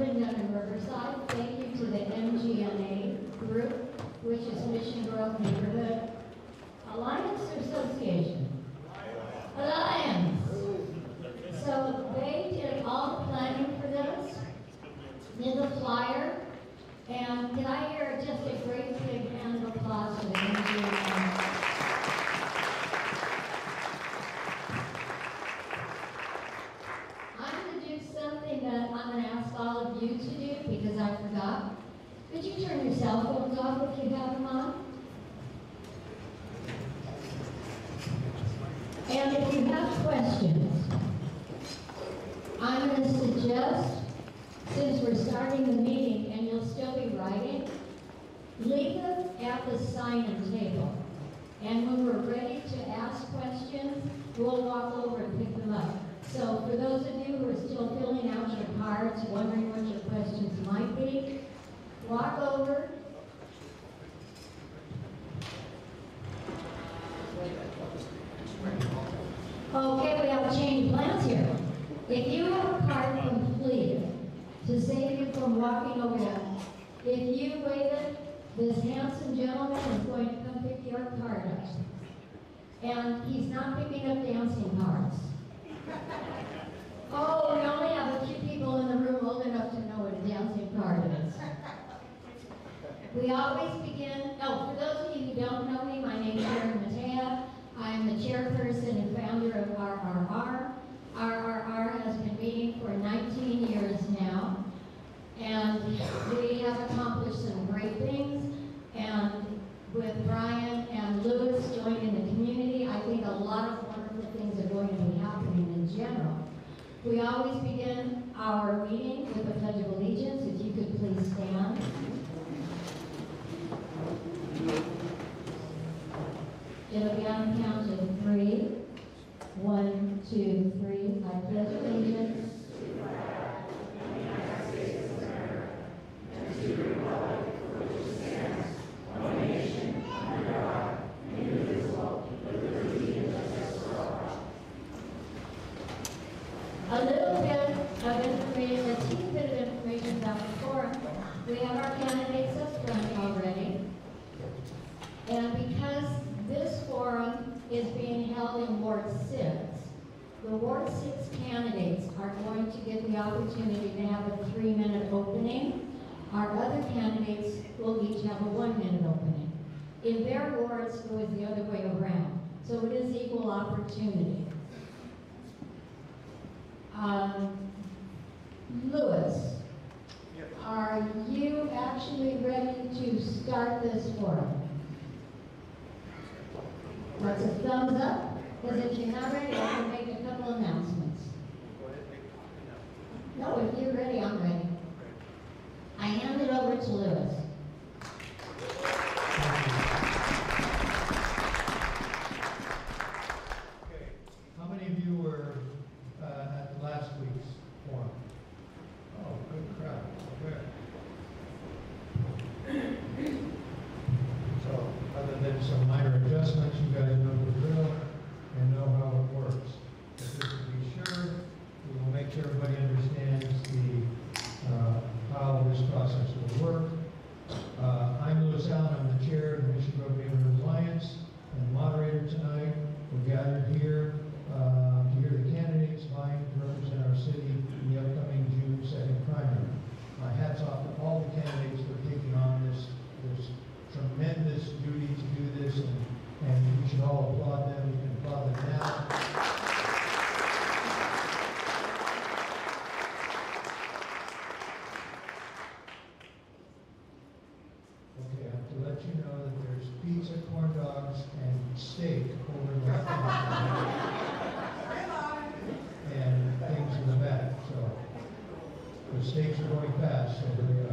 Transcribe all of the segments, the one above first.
building done in Riverside. Thank you to the MGNA group, which is Mission Grove Neighborhood Alliance or Association? Alliance. So they did all the planning for this, did the flyer, and can I hear just a great big hand of applause for the MGNA? Something that I'm going to ask all of you to do because I forgot. Could you turn your cell phones off if you have them on? And if you have questions, I'm going to suggest, since we're starting the meeting and you'll still be writing, leave them at the sign-in table. And when we're ready to ask questions, we'll walk over and pick them up. So for those of you who are still filling out your cards, wondering what your questions might be, walk over. Okay, we have a change of plans here. If you have a card completed, to save you from walking over there, if you waited, this handsome gentleman is going to come pick your card up. And he's not picking up dancing cards. Oh, we only have a few people in the room old enough to know what a dancing card is. We always begin, for those of you who don't know me, my name is Sharon Matea. I'm the chairperson and founder of RRR. RRR has been meeting for 19 years now, and we have accomplished some great things. And with Brian and Lewis joining the community, I think a lot of wonderful things are going to be happening in general. We always begin our meeting with a pledge of allegiance. If you could please stand. It'll be on the count of 3. 1, 2, 3. I pledge allegiance. A little bit of information, a teeny bit of information about the forum. We have our candidates up front already. And because this forum is being held in Ward 6, the Ward 6 candidates are going to get the opportunity to have a 3-minute opening. Our other candidates will each have a 1-minute opening. In their wards, it was the other way around. So it is equal opportunity. Lewis, are you actually ready to start this forum? That's a thumbs up, because if you're not ready, I can make a couple announcements. No, if you're ready, I'm ready. I hand it over to Lewis. Okay, how many of you were at last week's forum? Oh, good crowd. Okay. So, other than some minor adjustments, you guys know the drill and know how it works. But just to be sure, we will make sure everybody understands how this process will work. I'm Lewis Allen. I'm the chair of the Mission Grove Neighborhood Alliance and moderator tonight. We're gathered here to hear the candidates vying to represent our city in the upcoming June 2nd primary. My hat's off to all the candidates for taking on this tremendous duty to do this, and we should all applaud them. You can applaud them now. Okay, I have to let you know that there's pizza, corn dogs, and steak over in the and things in the back. So the steaks are going fast, so there we are.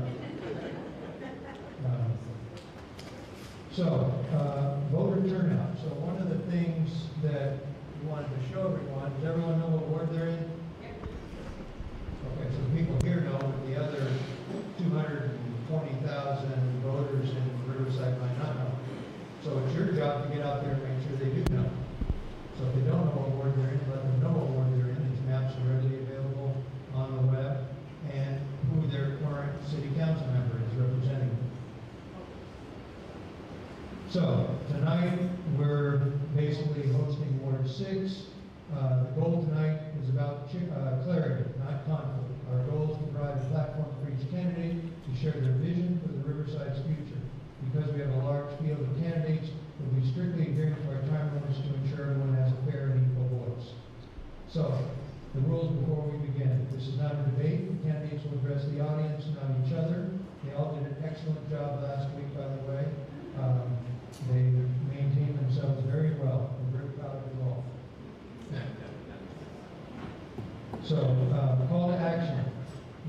Voter turnout. So one of the things that we wanted to show everyone, does everyone know what ward they're in? Okay, so people here know, but the other 220,000 voters in Riverside might not know. So it's your job to get out there and make sure they do know. So if they don't know what ward they're in, let them know what ward they're in. These maps are readily available on the web, and who their So tonight, we're basically hosting Ward 6. The goal tonight is about clarity, not conflict. Our goal is to provide a platform for each candidate to share their vision for the Riverside's future. Because we have a large field of candidates, we'll be strictly adhering to our time limits to ensure everyone has a fair and equal voice. So, the rules before we begin. This is not a debate. The candidates will address the audience, not each other. They all did an excellent job last week, by the way. They maintained themselves very well. We're very proud of you all. So, call to action.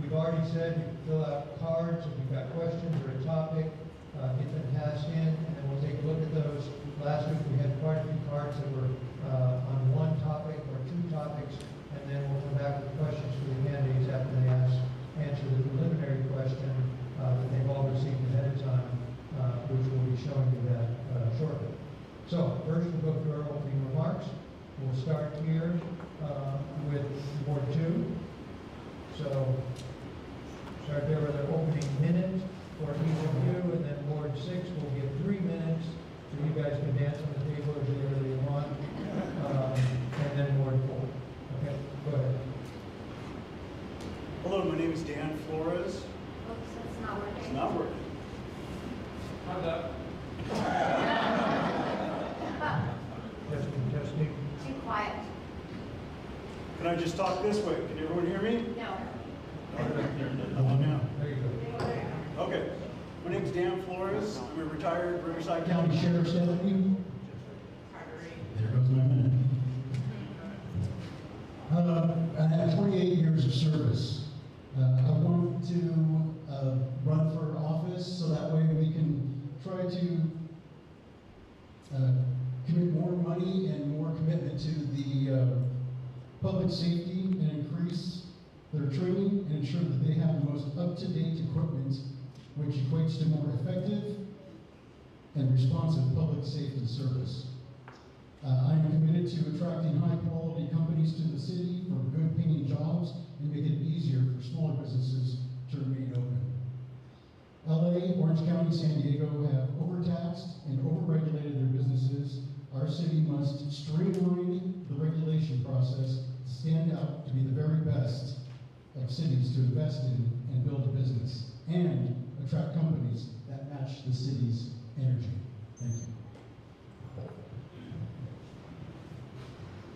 We've already said you can fill out cards if you've got questions or a topic. Get them passed in, and then we'll take a look at those. Last week we had quite a few cards that were on one topic or two topics, and then we'll come back with questions for the candidates after they answer the preliminary question that they've all received ahead of time, which we'll be showing you that shortly. So, first we'll go through our opening remarks. We'll start here with Ward 2. So, start there with our opening minute for each of you, and then Ward 6 will get 3 minutes, so you guys can dance on the table or do whatever you want, and then Ward 4. Okay, go ahead. Hello, my name is Dan Flores. Oops, that's not working. It's not working. Testing. Too quiet. Can I just talk this way? Can everyone hear me? No. Now. There you go. Okay. My name is Dan Flores. I'm a retired Riverside County County Sheriff's deputy. There goes my minute. I have 28 years of service. I want to run for office so that way we can try to commit more money and more commitment to the public safety and increase their training and ensure that they have the most up-to-date equipment, which equates to more effective and responsive public safety service. I am committed to attracting high-quality companies to the city for good paying jobs and make it easier for smaller businesses to remain open. LA, Orange County, San Diego have overtaxed and overregulated their businesses. Our city must streamline the regulation process to stand out to be the very best of cities to invest in and build a business and attract companies that match the city's energy. Thank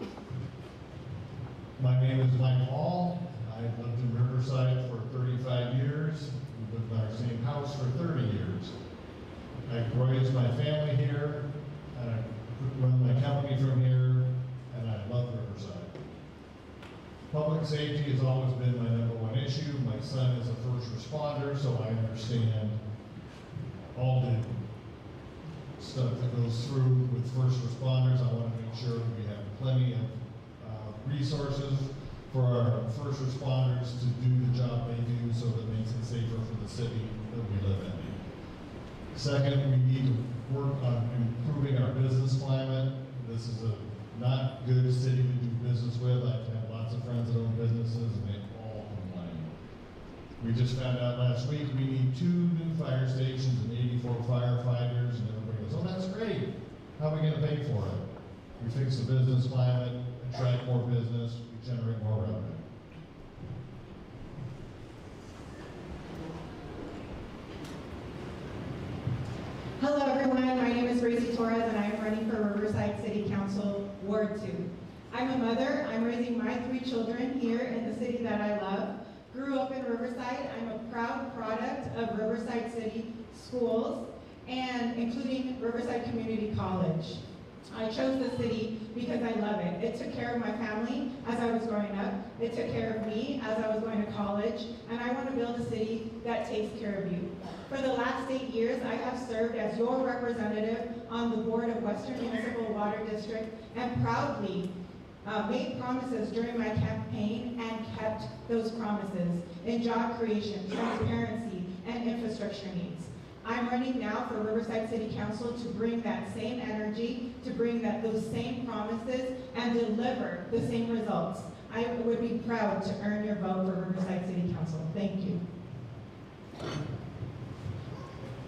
you. My name is Mike Hall. I've lived in Riverside for 35 years. We've lived in our same house for 30 years. I raised my family here, and I run my company from here, and I love Riverside. Public safety has always been my #1 issue. My son is a first responder, so I understand all the stuff that goes through with first responders. I want to make sure we have plenty of resources for our first responders to do the job they do so that it makes it safer for the city that we live in. Second, we need to work on improving our business climate. This is a not good city to do business with. I've had lots of friends that own businesses and they all complain. We just found out last week we need 2 new fire stations and 84 firefighters, and everybody goes, oh, that's great. How are we going to pay for it? We fix the business climate, attract more business, we generate more revenue. Hello everyone, my name is Racy Torres and I am running for Riverside City Council, Ward 2. I'm a mother, I'm raising my 3 children here in the city that I love. Grew up in Riverside, I'm a proud product of Riverside City Schools and including Riverside Community College. I chose the city because I love it. It took care of my family as I was growing up. It took care of me as I was going to college. And I want to build a city that takes care of you. For the last 8 years, I have served as your representative on the board of Western Municipal Water District and proudly made promises during my campaign and kept those promises in job creation, transparency, and infrastructure needs. I'm running now for Riverside City Council to bring that same energy, to bring those same promises, and deliver the same results. I would be proud to earn your vote for Riverside City Council. Thank you.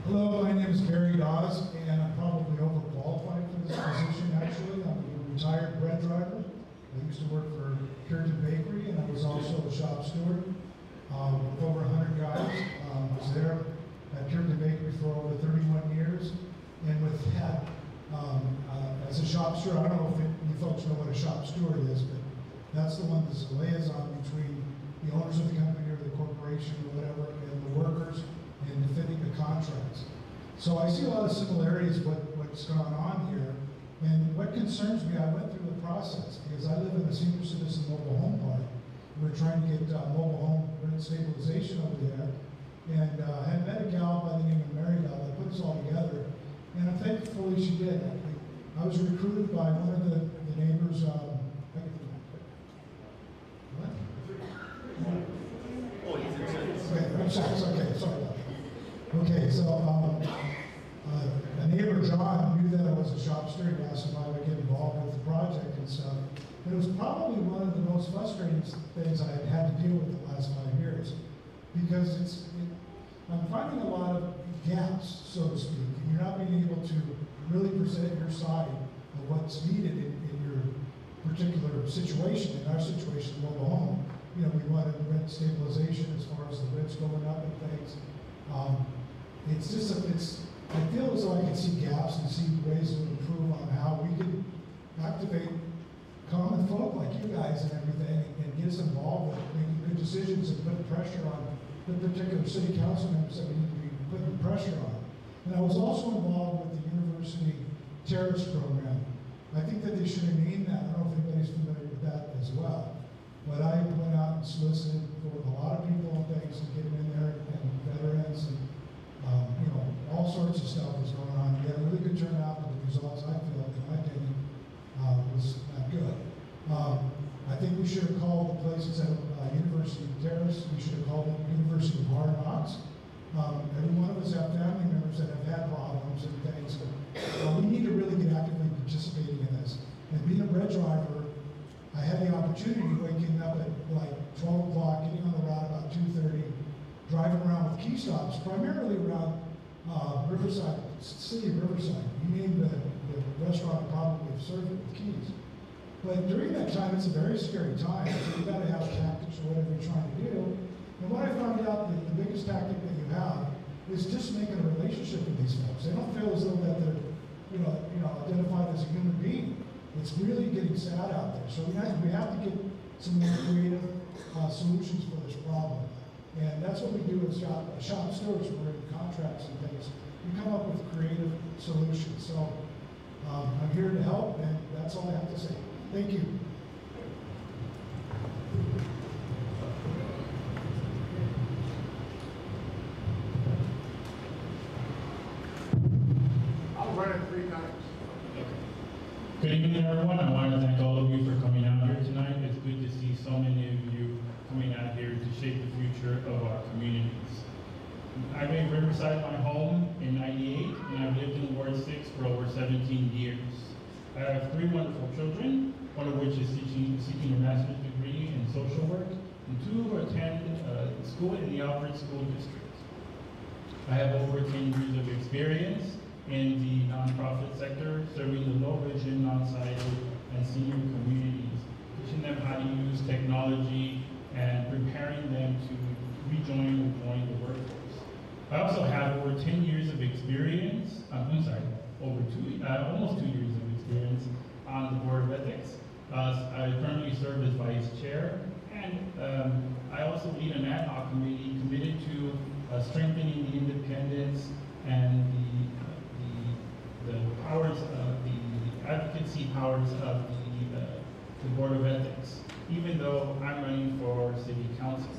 Hello, my name is Barry Dawes, and I'm probably overqualified for this position, actually. I'm a retired bread driver. I used to work for Puritan Bakery, and I was also a shop steward with over 100 guys. I was there at Puritan Bakery for over 31 years, and with that, as a shop steward, I don't know if you folks know what a shop steward is, but that's the one that's a liaison between the owners of the company or the corporation or whatever, and the workers, and defending the contracts. So I see a lot of similarities with what's gone on here. And what concerns me, I went through the process because I live in a senior citizen mobile home park. We're trying to get mobile home rent stabilization over there. And I had met a gal by the name of Mary Bell that put us all together. And I'm thankful she did. I was recruited by one of the neighbors. What? Okay, I'm sorry, okay, sorry about that. Okay, so a neighbor, John, knew that I was a shop steward and asked if I would get involved with the project and stuff. And it was probably one of the most frustrating things I had to deal with the last 5 years, because I'm finding a lot of gaps, so to speak, and you're not being able to really present your side of what's needed in your particular situation. In our situation, mobile home, you know, we wanted rent stabilization as far as the rents going up and things. It's just, I feel as though I can see gaps and see ways to improve on how we can activate common folk like you guys and everything and get us involved with making good decisions and put pressure on the particular city council members that we need to be putting pressure on. And I was also involved with the University Terrace program. I think that they should have named that. I don't know if anybody's familiar with that as well. But I went out and solicited for a lot of people and things to get them in there, and veterans, and you know, all sorts of stuff was going on. We had a really good turnout, but the results, I feel, in my opinion, was not good. I think we should have called the places at University Terrace. We should have called it University of Hard Knocks. Every one of us have family members that have had problems and things. We need to really get actively participating in this. And being a bread driver, I had the opportunity waking up at like 12 o'clock, getting on the route about 2:30, driving around with key stops, primarily around Riverside, city of Riverside. You name the restaurant probably have served it with keys. But during that time, it's a very scary time, so you gotta have tactics or whatever you're trying to do. And what I found out that the biggest tactic that you have is just making a relationship with these folks. They don't feel as though that they're, you know, identified as a human being. It's really getting sad out there. So we have to get some more creative solutions for this problem. And that's what we do with shop stewards. We're in contracts and things. We come up with creative solutions. So I'm here to help, and that's all I have to say. Thank you. I'll run it 3 times. Good evening, everyone. I want to thank all of you for coming out here tonight. It's good to see so many of you coming out here to shape the future of our communities. I made Riverside my home in '98, and I've lived in Ward 6 for over 17 years. I have 3 wonderful children, one of which is seeking a master's degree in social work, and 2 who attend school in the Alfred School District. I have over 10 years of experience in the nonprofit sector, serving the low-vision, non-sighted, and senior communities, teaching them how to use technology and preparing them to rejoin or join the workforce. I also have over 10 years of experience, almost 2 years of experience on the Board of Ethics. I currently serve as Vice Chair, and I also lead an ad hoc committee committed to strengthening the independence and the powers of the advocacy powers of the Board of Ethics, even though I'm running for City Council.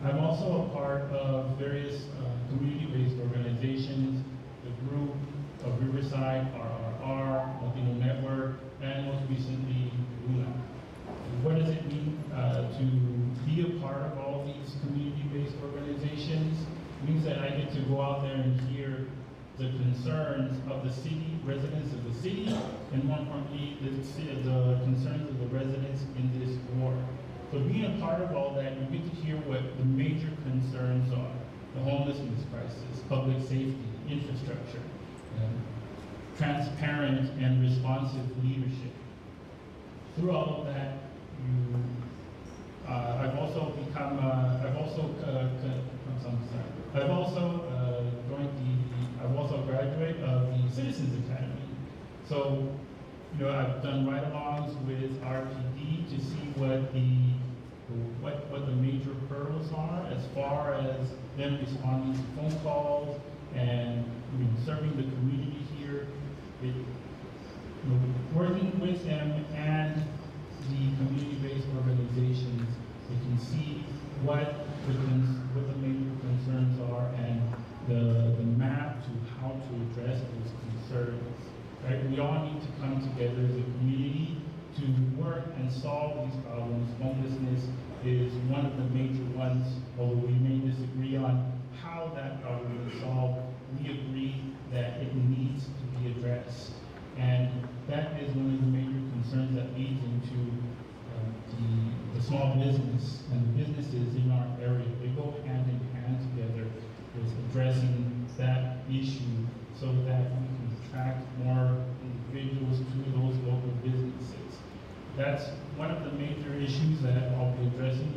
I'm also a part of various community-based organizations, the Group of Riverside, RRR, Latino Network, and most recently, LUNA. What does it mean to be a part of all these community-based organizations? It means that I get to go out there and hear the concerns of the city, residents of the city, and more importantly, the concerns of the residents in this ward. So being a part of all that, you get to hear what the major concerns are: the homelessness public safety, infrastructure, transparent and responsive leadership. Through all of that, I've also become, I've also a graduate of the Citizens Academy. So, you know, I've done ride-alongs with RPD to see what the major hurdles are as far as them responding to phone calls and serving the community here. Working with them and the community-based organizations, they can see what the major concerns are and the map to how to address those concerns. Right? We all need to come together as a community to work and solve these problems. Homelessness is one of the major ones, although we may disagree on how that problem is solved. We agree that it needs to be addressed. And that is one of the major concerns that leads into the small business and the businesses in our area. They go hand in hand together with addressing that issue so that we can attract more individuals to those local businesses. That's one of the major issues that I'll be addressing,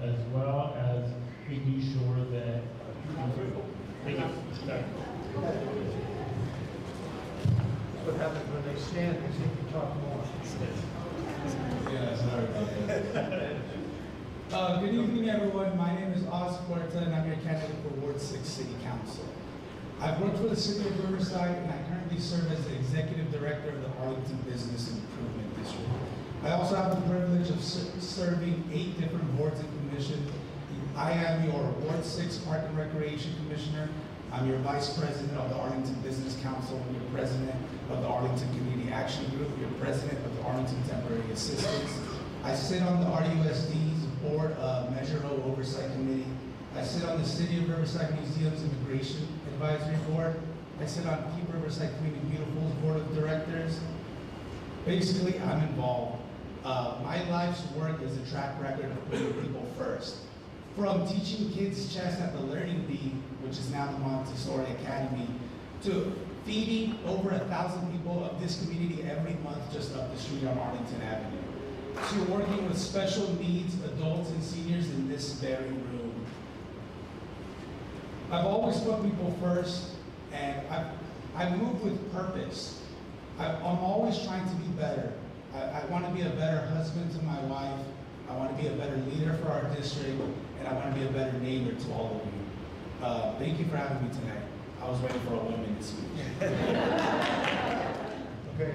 as well as making sure that What happens when they stand, because they can talk more. Good evening, everyone. My name is Oz Puerta, and I'm your candidate for Ward 6 City Council. I've worked for the City of Riverside, and I currently serve as the Executive Director of the Arlington Business Improvement District. I also have the privilege of serving 8 different boards and commissions. I am your Ward 6 Park and Recreation Commissioner. I'm your Vice President of the Arlington Business Council, your President of the Arlington Community Action Group, your President of the Arlington Temporary Assistance. I sit on the RUSD's Board of Measure O Oversight Committee. I sit on the City of Riverside Museum's Immigration Advisory Board. I sit on Keep Riverside Clean and Beautiful's Board of Directors. Basically, I'm involved. My life's work is a track record of putting people first. From teaching kids chess at the Learning Bee, which is now the Montessori Academy, to feeding over 1,000 people of this community every month just up the street on Arlington Avenue, to working with special needs adults and seniors in this very room. I've always put people first, and I move with purpose. I'm always trying to be better. I want to be a better husband to my wife. I want to be a better leader for our district, and I want to be a better neighbor to all of you. Thank you for having me tonight. I was waiting for a woman to speak. Okay,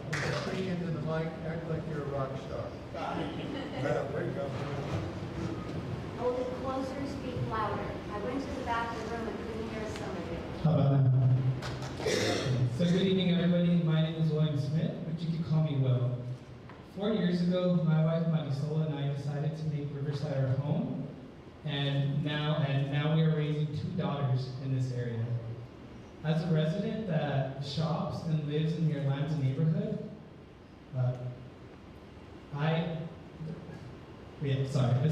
when you speak into the mic, act like you're a rock star. Wake up. Hold it closer, speak louder. I went to the back of the room and couldn't hear some of you. How about that? So good evening, everybody. My name is William Smith, but you can call me Will. 4 years ago, my wife Marisola and I decided to make Riverside our home, and now we are raising 2 daughters in this area. As a resident that shops and lives in the Atlanta neighborhood, as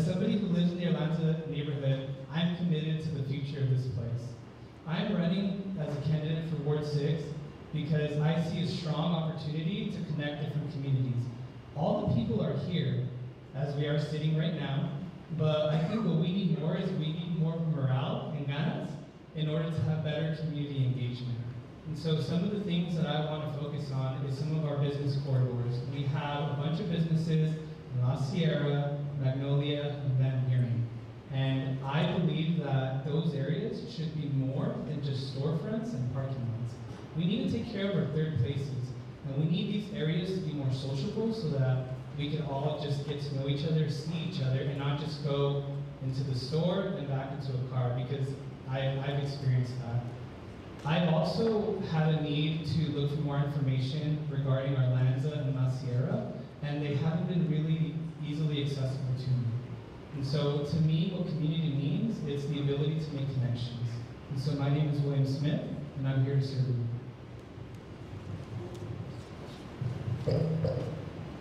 somebody who lives in the Atlanta neighborhood, I'm committed to the future of this place. I'm running as a candidate for Ward 6 because I see a strong opportunity to connect different communities. All the people are here, as we are sitting right now, but I think what we need more is we need more morale and ganas in order to have better community engagement. And so some of the things that I want to focus on is some of our business corridors. We have a bunch of businesses in La Sierra, Magnolia, and Van Buren. And I believe that those areas should be more than just storefronts and parking lots. We need to take care of our third places. And we need these areas to be more sociable so that we can all just get to know each other, see each other, and not just go into the store and back into a car, because I've experienced that. I've also had a need to look for more information regarding our Lanza and La Sierra, and they haven't been really easily accessible to me. And so to me, what community means is the ability to make connections. And so my name is William Smith, and I'm here to serve you.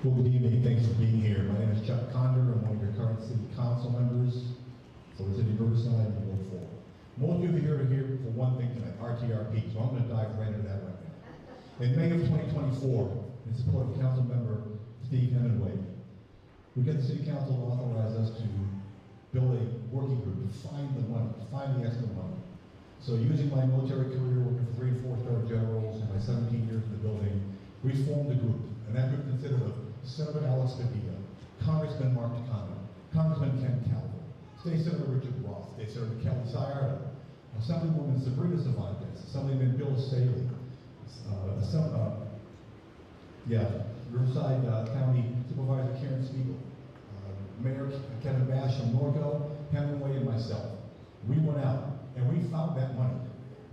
Well, good evening. Thanks for being here. My name is Chuck Condor. I'm one of your current city council members for the city of Riverside and Ward 4. Most of you are here for one thing. AARP, so I'm going to dive right into that right now. In May of 2024, in support of Council Member Steve Hemingway, we get the City Council to authorize us to build a working group to find the money, to find the extra money. So using my military career, working for 3 and 4-star generals, and my 17 years in the building, we formed a group. And that group consisted of Senator Alex Padilla, Congressman Mark Takano, Congressman Ken Calvo, State Senator Richard Roth, State Senator Kelly Sayarda, Assemblywoman Sabrina Cervantes, Assemblyman Bill Staley, Riverside County Supervisor Karen Spiegel, Mayor Kevin Bash from Norco, Hemingway, and myself. We went out and we found that money.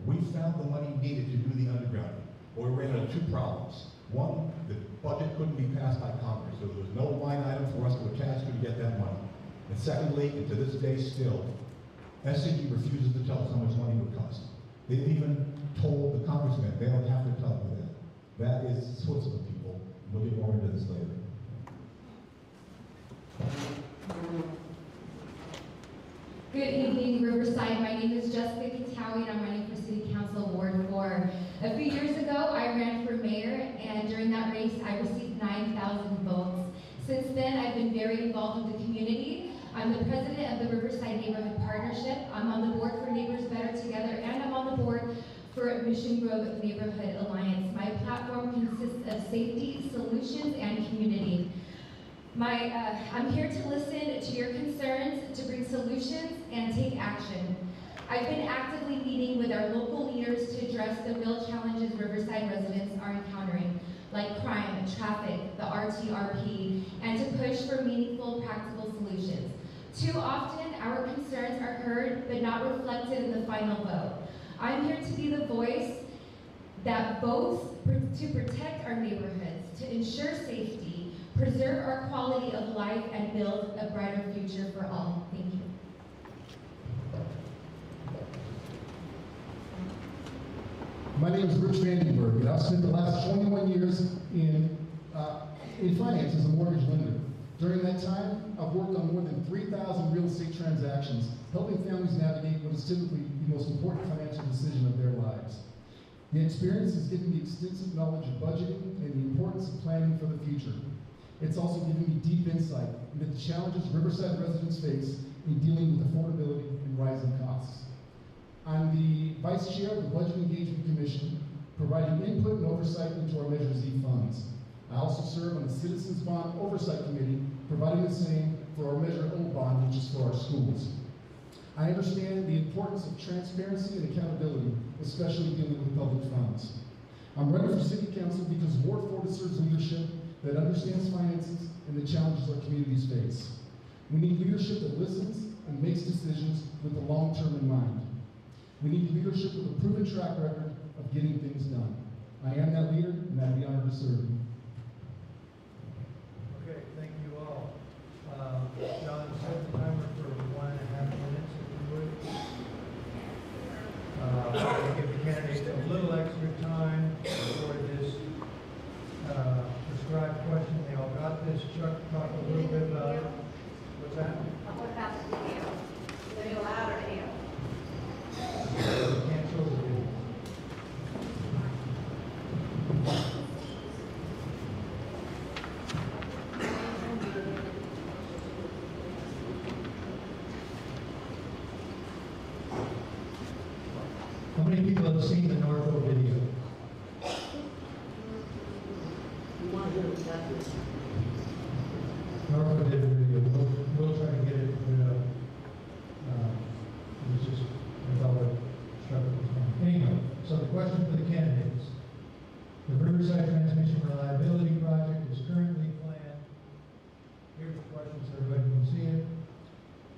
We found the money needed to do the undergrounding. But we ran into 2 problems. One, the budget couldn't be passed by Congress, so there was no line item for us to attach to get that money. And secondly, and to this day still, SCG refuses to tell us how much money it would cost. They've even told the congressman they don't have to tell you that. That is Switzerland, people. We'll get more into this later. Good evening, Riverside. My name is Jessica Katawi, and I'm running for City Council Ward 4. A few years ago, I ran for mayor, and during that race, I received 9,000 votes. Since then, I've been very involved with the community. I'm the president of the Riverside Neighborhood Partnership. I'm on the board for Neighbors Better Together, and I'm on the board for Mission Grove Neighborhood Alliance. My platform consists of safety, solutions, and community. I'm here to listen to your concerns, to bring solutions, and take action. I've been actively meeting with our local leaders to address the real challenges Riverside residents are encountering, like crime, traffic, the RTRP, and to push for meaningful, practical solutions. Too often, our concerns are heard but not reflected in the final vote. I'm here to be the voice that votes to protect our neighborhoods, to ensure safety, preserve our quality of life, and build a brighter future for all. Thank you. My name is Rich Vandenberg, and I've spent the last 21 years in finance as a mortgage lender. During that time, I've worked on more than 3,000 real estate transactions, helping families navigate what is typically the most important financial decision of their lives. The experience has given me extensive knowledge of budgeting and the importance of planning for the future. It's also given me deep insight into the challenges Riverside residents face in dealing with affordability and rising costs. I'm the Vice Chair of the Budget Engagement Commission, providing input and oversight into our Measure Z funds. I also serve on the Citizens Bond Oversight Committee, providing the same for our Measure O bond, which is for our schools. I understand the importance of transparency and accountability, especially dealing with public funds. I'm running for City Council because Ward 4 deserves leadership that understands finances and the challenges our communities face. We need leadership that listens and makes decisions with the long term in mind. We need leadership with a proven track record of getting things done. I am that leader, and I'd be honored to serve you. Okay, thank you all. John, set the timer for 1.5 minutes, if you would. We'll give the candidates a little extra time for this prescribed question. They all got this. Chuck talked a little bit about it. What's that? What about the video? Is it allowed or no? Can't show the video. How many people have seen the Norco video? Norco did a video. We'll try to get it put up. It's just without a struggle. Anyway, so the question for the candidates. The Riverside Transmission Reliability Project is currently planned. Here's the question so everybody can see it.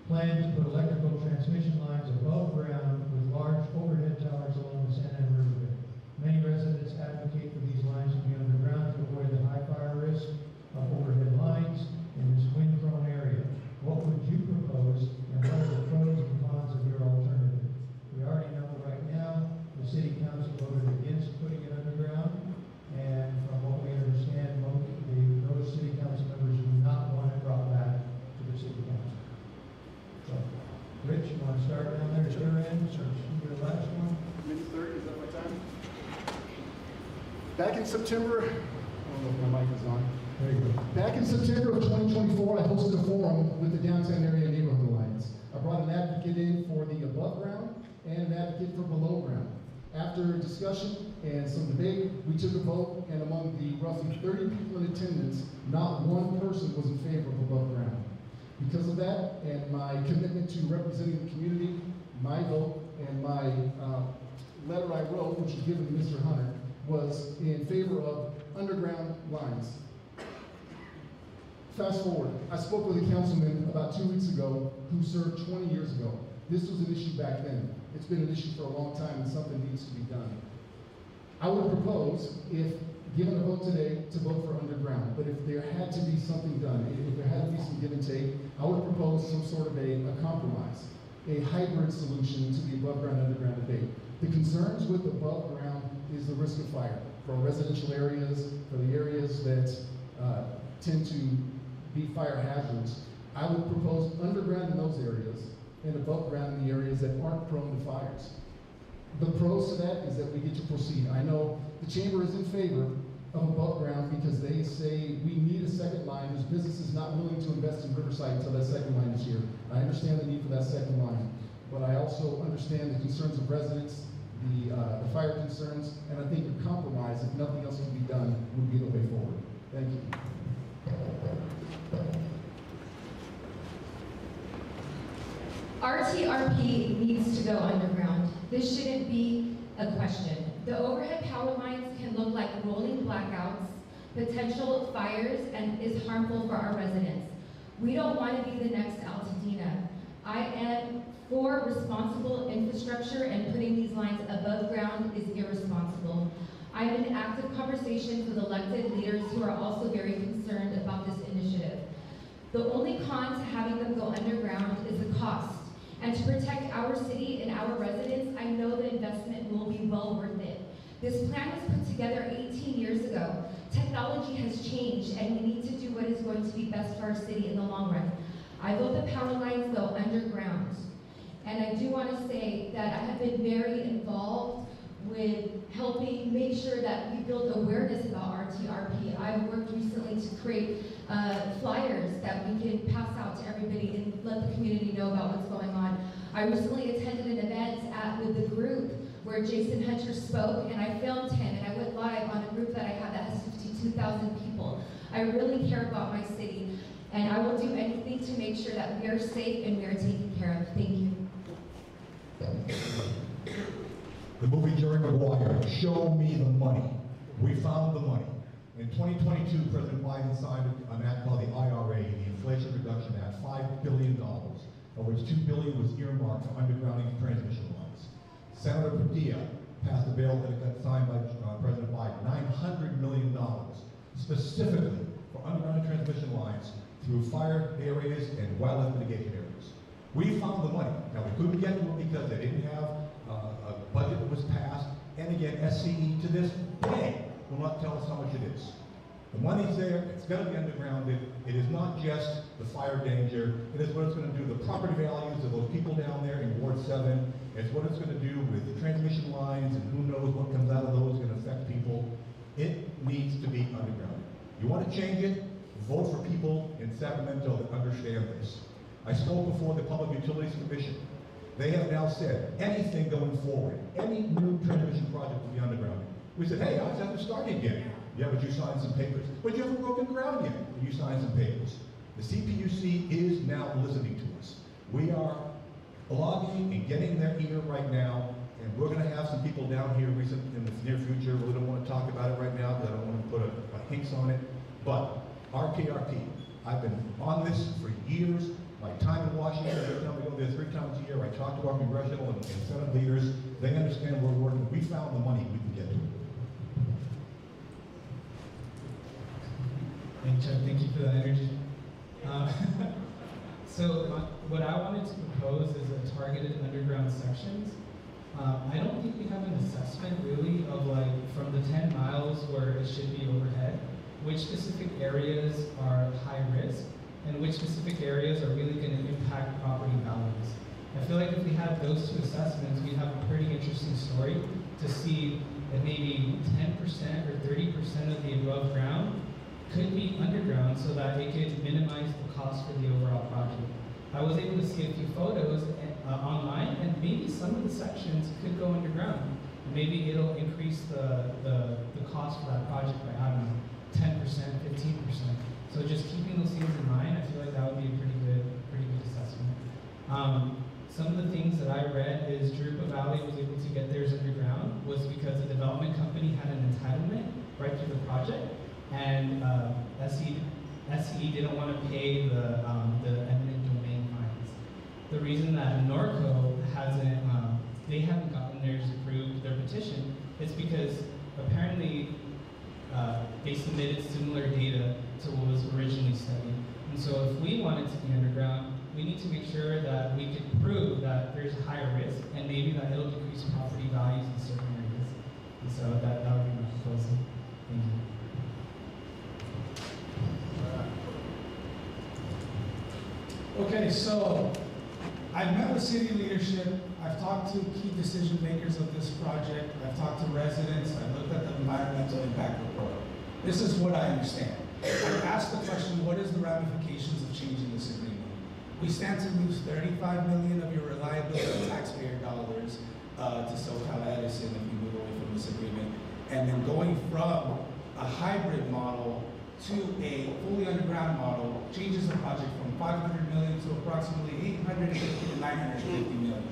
Planned to put electrical transmission lines above ground with large overhead towers along the Santa Ana Riverbed. Many residents advocate for these lines to be underground to avoid the high fire risk of overhead lines in this wind-prone area. What would you propose, and what are the pros and cons of your alternative? We already know right now the City Council voted against putting it underground, and from what we understand, those City Council members do not want it brought back to the City Council. So, Rich, you want to start down there at your end, or your last one? Mid-30, is that my time? Back in September, I don't know if my mic is on. There you go. Back in September of 2024, I hosted a forum with the Downtown Area Neighborhood Alliance. I brought an advocate in for the above ground and an advocate for below ground. After discussion and some debate, we took a vote, and among the roughly 30 people in attendance, not one person was in favor of above ground. Because of that, and my commitment to representing the community, my vote and my letter I wrote, which was given to Mr. Hunter, was in favor of underground lines. Fast forward, I spoke with a councilman about 2 weeks ago who served 20 years ago. This was an issue back then. It's been an issue for a long time, and something needs to be done. I would propose, if given a vote today, to vote for underground. But if there had to be something done, if there had to be some give and take, I would propose some sort of a compromise, a hybrid solution to the above ground, underground debate. The concerns with above ground is the risk of fire for residential areas, for the areas that tend to be fire hazards. I would propose underground in those areas and above ground in the areas that aren't prone to fires. The pros to that is that we get to proceed. I know the chamber is in favor of above ground because they say we need a second line. There's businesses not willing to invest in Riverside until that second line is here. I understand the need for that second line, but I also understand the concerns of residents, the fire concerns, and I think a compromise, if nothing else can be done, would be the way forward. Thank you. RTRP needs to go underground. This shouldn't be a question. The overhead power lines can look like rolling blackouts, potential fires, and is harmful for our residents. We don't want to be the next Altadena. I am for responsible infrastructure, and putting these lines above ground is irresponsible. I'm in active conversations with elected leaders who are also very concerned about this initiative. The only con to having them go underground is the cost. And to protect our city and our residents, I know the investment will be well worth it. This plan was put together 18 years ago. Technology has changed, and we need to do what is going to be best for our city in the long run. I vote the power lines go underground. And I do want to say that I have been very involved with helping make sure that we build awareness about RTRP. I've worked recently to create flyers that we can pass out to everybody and let the community know about what's going on. I recently attended an event with the group where Jason Hunter spoke, and I filmed him, and I went live on a group that I have that has 52,000 people. I really care about my city, and I will do anything to make sure that we are safe and we are taken care of. Thank you. The movie Jerry Maguire, Show Me the Money. We found the money. In 2022, President Biden signed an act called the IRA, the Inflation Reduction Act, $5 billion, of which $2 billion was earmarked for undergrounding transmission lines. Senator Padilla passed a bill that got signed by President Biden, $900 million, specifically for undergrounding transmission lines through fire areas and wildland mitigation areas. We found the money. Now, we couldn't get to it because they didn't have a budget that was passed, and again, SCE to this day will not tell us how much it is. The money's there, it's going to be undergrounded. It is not just the fire danger, it is what it's going to do to the property values of those people down there in Ward 7. It's what it's going to do with the transmission lines, and who knows what comes out of those is going to affect people. It needs to be undergrounded. You want to change it? Vote for people in Sacramento that understand this. I spoke before the Public Utilities Commission. They have now said anything going forward, any new transmission project will be undergrounded. We said, hey, I just haven't started yet. Yeah, but you signed some papers. But you haven't broken ground yet. But you signed some papers. The CPUC is now listening to us. We are lobbying and getting their ear right now, and we're going to have some people down here in the near future. We don't want to talk about it right now because I don't want to put a hints on it. But RTRP, I've been on this for years. My time in Washington, every time we go there 3 times a year, I talk to our congressional and Senate leaders. They understand we're working. We found the money, we can get to it. Thank Chuck, thank you for that energy. So what I wanted to propose is a targeted underground sections. I don't think we have an assessment really of like from the 10 miles where it should be overhead, which specific areas are high risk and which specific areas are really going to impact property values. I feel like if we had those 2 assessments, we'd have a pretty interesting story to see that maybe 10% or 30% of the above ground could be underground so that it could minimize the cost for the overall project. I was able to see a few photos online, and maybe some of the sections could go underground. Maybe it'll increase the cost for that project by, I don't know, 10%, 15%. So just keeping those things in mind, I feel like that would be a pretty good assessment. Some of the things that I read is Drupa Valley was able to get theirs underground was because the development company had an entitlement right through the project, and SCE didn't want to pay the eminent domain fines. The reason that Norco hasn't, they haven't gotten theirs approved, their petition, is because apparently they submitted similar data to what was originally studied. And so if we want it to be underground, we need to make sure that we can prove that there's a higher risk and maybe that it'll decrease property values in certain areas. And so that would be my proposal. Thank you. Okay, so I've met with city leadership. I've talked to key decision makers of this project. I've talked to residents. I've looked at the environmental impact report. This is what I understand. I've asked the question, what is the ramifications of changing this agreement? We stand to lose $35 million of your reliability taxpayer dollars to SoCal Edison if you move away from this agreement. And then going from a hybrid model to a fully underground model changes the project from $500 million to approximately $850 to $950 million.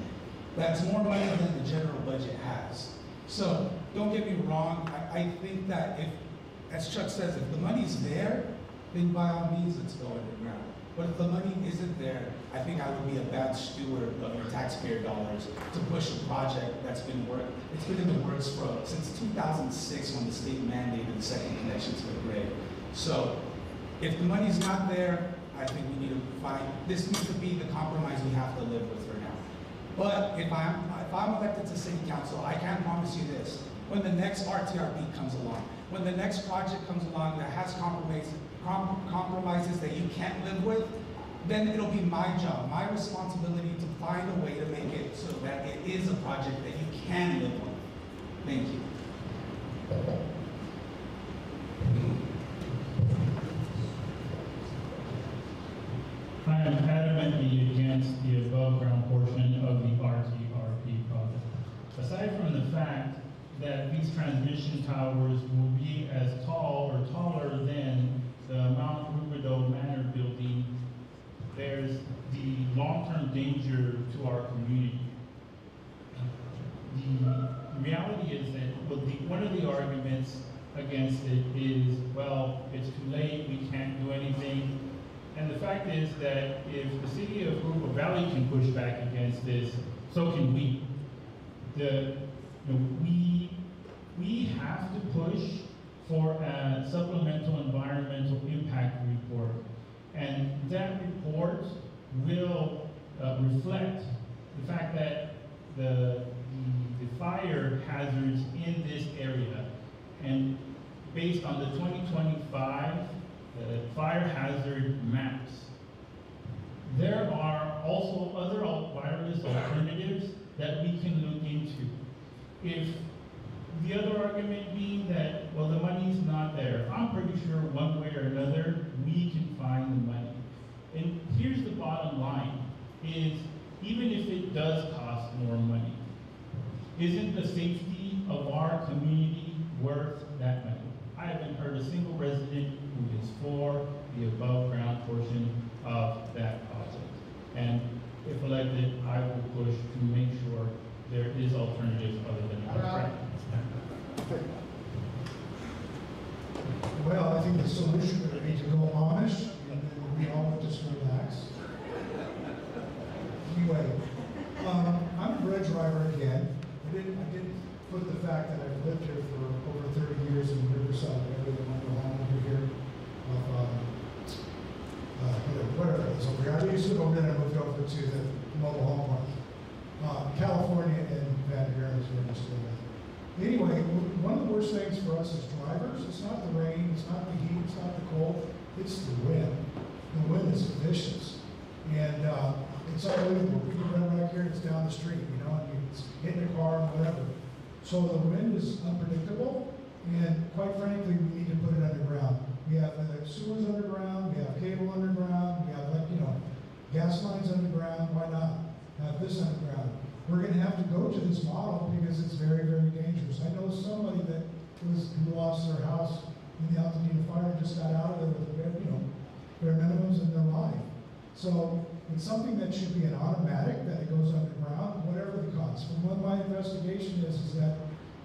That's more money than the general budget has. So don't get me wrong, I think that if, as Chuck says, if the money's there, then by all means let's go underground. But if the money isn't there, I think I would be a bad steward of your taxpayer dollars to push a project that's been in the works since 2006 when the state mandated the second connection to the grid. So if the money's not there, I think we need to find, this needs to be the compromise we have to live with for now. But if I'm elected to city council, I can promise you this, when the next RTRP comes along, when the next project comes along that has compromises that you can't live with, then it'll be my job, my responsibility to find a way to make it so that it is a project that you can live with. Thank you. I am adamantly against the above ground portion of the RTRP project. Aside from the fact that these transmission towers will be as tall or taller than the Mount Rubidoux Manor building, there's the long-term danger to our community. The reality is that one of the arguments against it is, well, it's too late, we can't do anything. And the fact is that if the city of Drupa Valley can push back against this, so can we. We have to push for a supplemental environmental impact report. And that report will reflect the fact that the fire hazards in this area, and based on the 2025 fire hazard maps, there are also other wireless alternatives that we can look into. If the other argument being that, well, the money's not there, I'm pretty sure one way or another, we can find the money. And here's the bottom line, is even if it does cost more money, isn't the safety of our community worth that money? I haven't heard a single resident who is for the above ground portion of that project. And if elected, I will push to make sure there is alternatives other than that. Well, I think the solution would be to go Amish, and then we all would just relax. Anyway, I'm a bridge driver again. I didn't put the fact that I've lived here for over 30 years in Riverside area, the mobile home over here, whatever it is over here. I used to go there and moved over to the mobile home park. California and Van Buren is where I'm still at. Anyway, one of the worst things for us as drivers, it's not the rain, it's not the heat, it's not the cold, it's the wind. The wind is vicious. And it's unbelievable. People run right here, it's down the street, and it's hitting the car and whatever. So the wind is unpredictable, and quite frankly, we need to put it underground. We have sewers underground, we have cable underground, we have, gas lines underground. Why not have this underground? We're going to have to go to this model because it's very, very dangerous. I know somebody who lost their house in the Altadena fire, just got out of there with bare minimums in their life. So it's something that should be an automatic, that it goes underground, whatever the cost. From what my investigation is that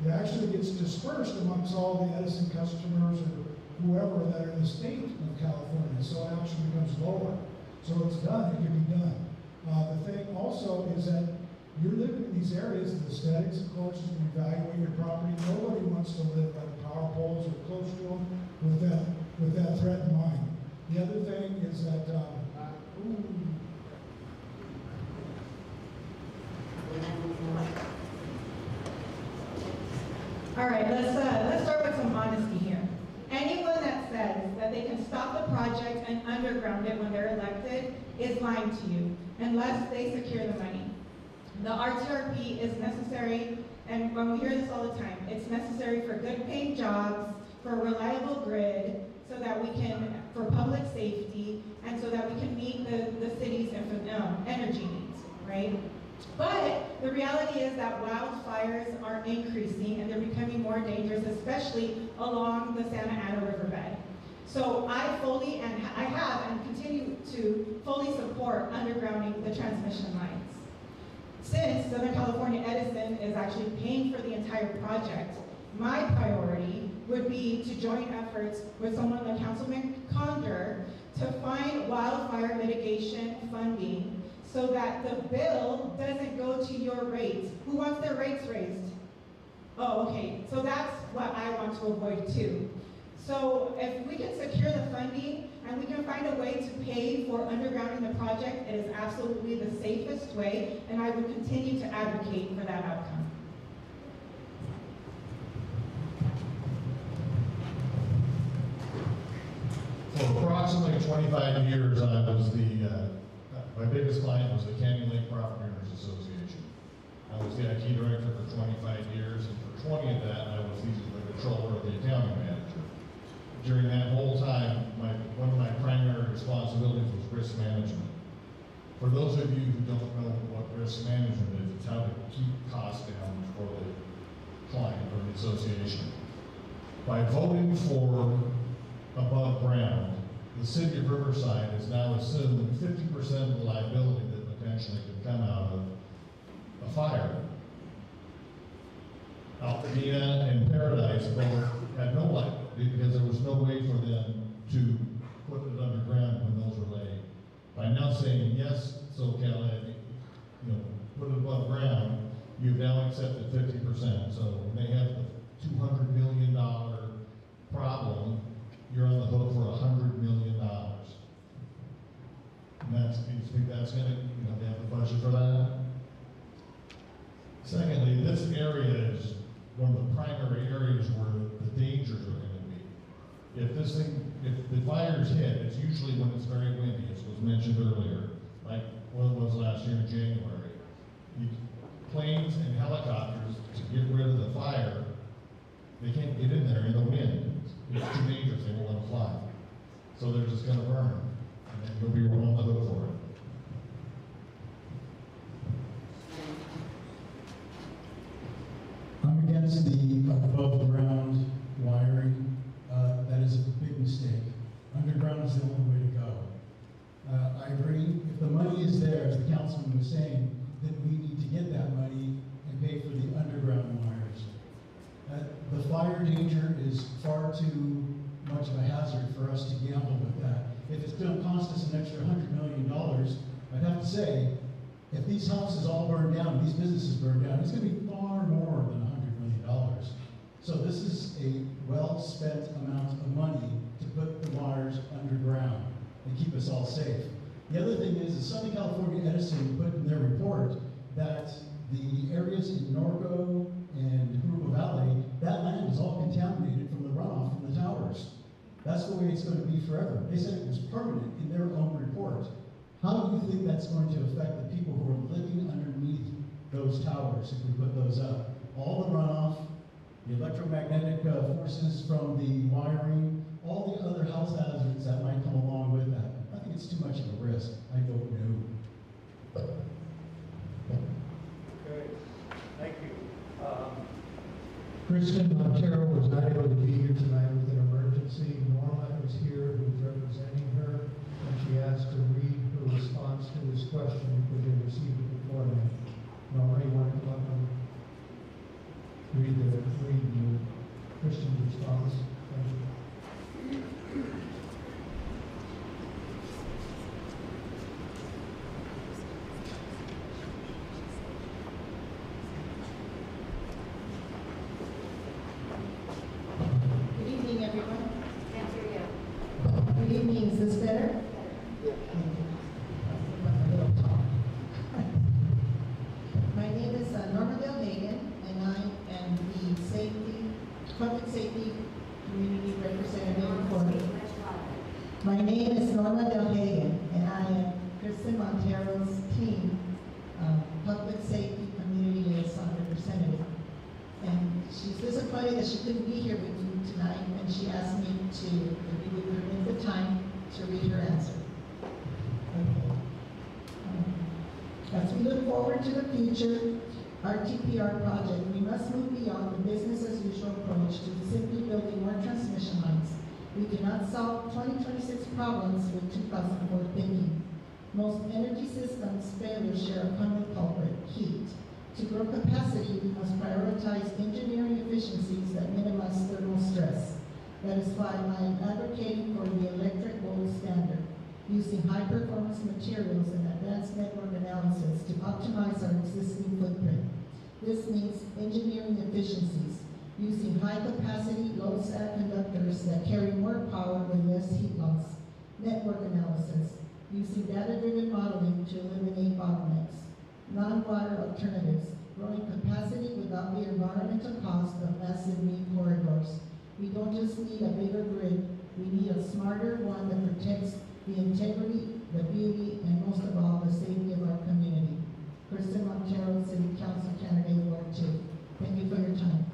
it actually gets dispersed amongst all the Edison customers or whoever that are in the state of California. So it actually becomes lower. So it's done, it can be done. The thing also is that you're living in these areas, the aesthetics, of course, is to evaluate your property. Nobody wants to live by the power poles or close to them with that threat in mind. The other thing is that, All right, let's start with some honesty here. Anyone that says that they can stop the project and underground it when they're elected is lying to you, unless they secure the money. The RTRP is necessary, and when we hear this all the time, it's necessary for good paying jobs, for a reliable grid, so that we can, for public safety, and so that we can meet the city's energy needs, right? But the reality is that wildfires are increasing and they're becoming more dangerous, especially along the Santa Ana riverbed. So I have and continue to fully support undergrounding the transmission lines. Since Southern California Edison is actually paying for the entire project, my priority would be to join efforts with someone like Councilman Condor to find wildfire mitigation funding so that the bill doesn't go to your rates. Who wants their rates raised? Oh, okay, so that's what I want to avoid too. So if we can secure the funding and we can find a way to pay for undergrounding the project, it is absolutely the safest way, and I would continue to advocate for that outcome. For approximately 25 years, my biggest client was the Canyon Lake Property Owners Association. I was the IT director for 25 years, and for 20 of that, I was the controller or the accounting manager. During that whole time, one of my primary responsibilities was risk management. For those of you who don't know what risk management is, it's how to keep costs down for the client or the association. By voting for above ground, the city of Riverside has now assumed 50% of the liability that potentially could come out of a fire. Altadena and Paradise both had no liability because there was no way for them to put it underground when those were laid. By now saying yes, SoCal, put it above ground, you've now accepted 50%. So when they have the $200 million problem, you're on the hook for $100 million. And you think that's going to, they have the budget for that? Secondly, this area is one of the primary areas where the dangers are going to be. If the fires hit, it's usually when it's very windy, as was mentioned earlier, like what it was last year in January. Planes and helicopters, to get rid of the fire, they can't get in there in the wind. It's too dangerous, they won't let them fly. So they're just going to burn, and then you'll be on the hook for it. I'm against the above ground wiring. That is a big mistake. Underground is the only way to go. I agree, if the money is there, as the councilman was saying, then we need to get that money and pay for the underground wires. The fire danger is far too much of a hazard for us to gamble with that. If it's going to cost us an extra $100 million, I'd have to say, if these houses all burn down, these businesses burn down, it's going to be far more than $100 million. So this is a well-spent amount of money to put the wires underground and keep us all safe. The other thing is Southern California Edison put in their report that the areas in Norco and Grupo Valley, that land is all contaminated from the runoff from the towers. That's the way it's going to be forever. They said it was permanent in their own report. How do you think that's going to affect the people who are living underneath those towers if we put those up? All the runoff the electromagnetic forces from the wiring, all the other health hazards that might come along with that. I think it's too much of a risk. I vote no. Okay, thank you. Kristen Montero was not able to be here tonight with an emergency. Norma is here, who's representing her, and she asked to read her response to this question because they received it beforehand. Norma, you want to come up and read the Christian's response? Thank you. Good evening, everyone. Can't hear you. Good evening, is this better? My name is Norma Del Hagen, and I am the public safety community representative for. My name is Norma Del Hagen, and I am Kristen Montero's team, public safety community liaison representative. And she's disappointed that she couldn't be here with you tonight, and she asked me to, if we would permit the time to read her answer. Okay. As we look forward to the future RTPR project, we must move beyond the business as usual approach to simply building more transmission lines. We cannot solve 2026 problems with 2004 thinking. Most energy systems failures share a common culprit, heat. To grow capacity, we must prioritize engineering efficiencies that minimize thermal stress. That is why I am advocating for the electric gold standard, using high-performance materials and advanced network analysis to optimize our existing footprint. This means engineering efficiencies, using high-capacity, low-sag conductors that carry more power with less heat loss. Network analysis, using data-driven modeling to eliminate bottlenecks. Non-water alternatives, growing capacity without the environmental cost of massive meat corridors. We don't just need a bigger grid, we need a smarter one that protects the integrity, the beauty, and most of all, the safety of our community. Kristen Montero, City Council candidate, Ward 2. Thank you for your time.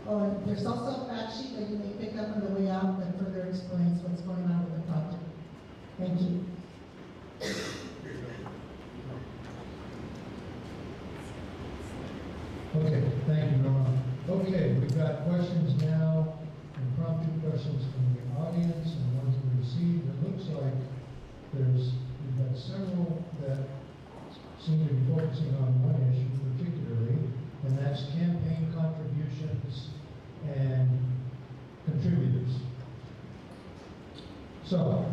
Oh, and there's also a fact sheet that you may pick up on the way out that further explains what's going on with the project. Thank you. Okay, thank you, Norma. Okay, we've got questions now, impromptu questions from the audience and ones we received. It looks like we've got several that seem to be focusing on one issue particularly, and that's campaign contributions and contributors. So,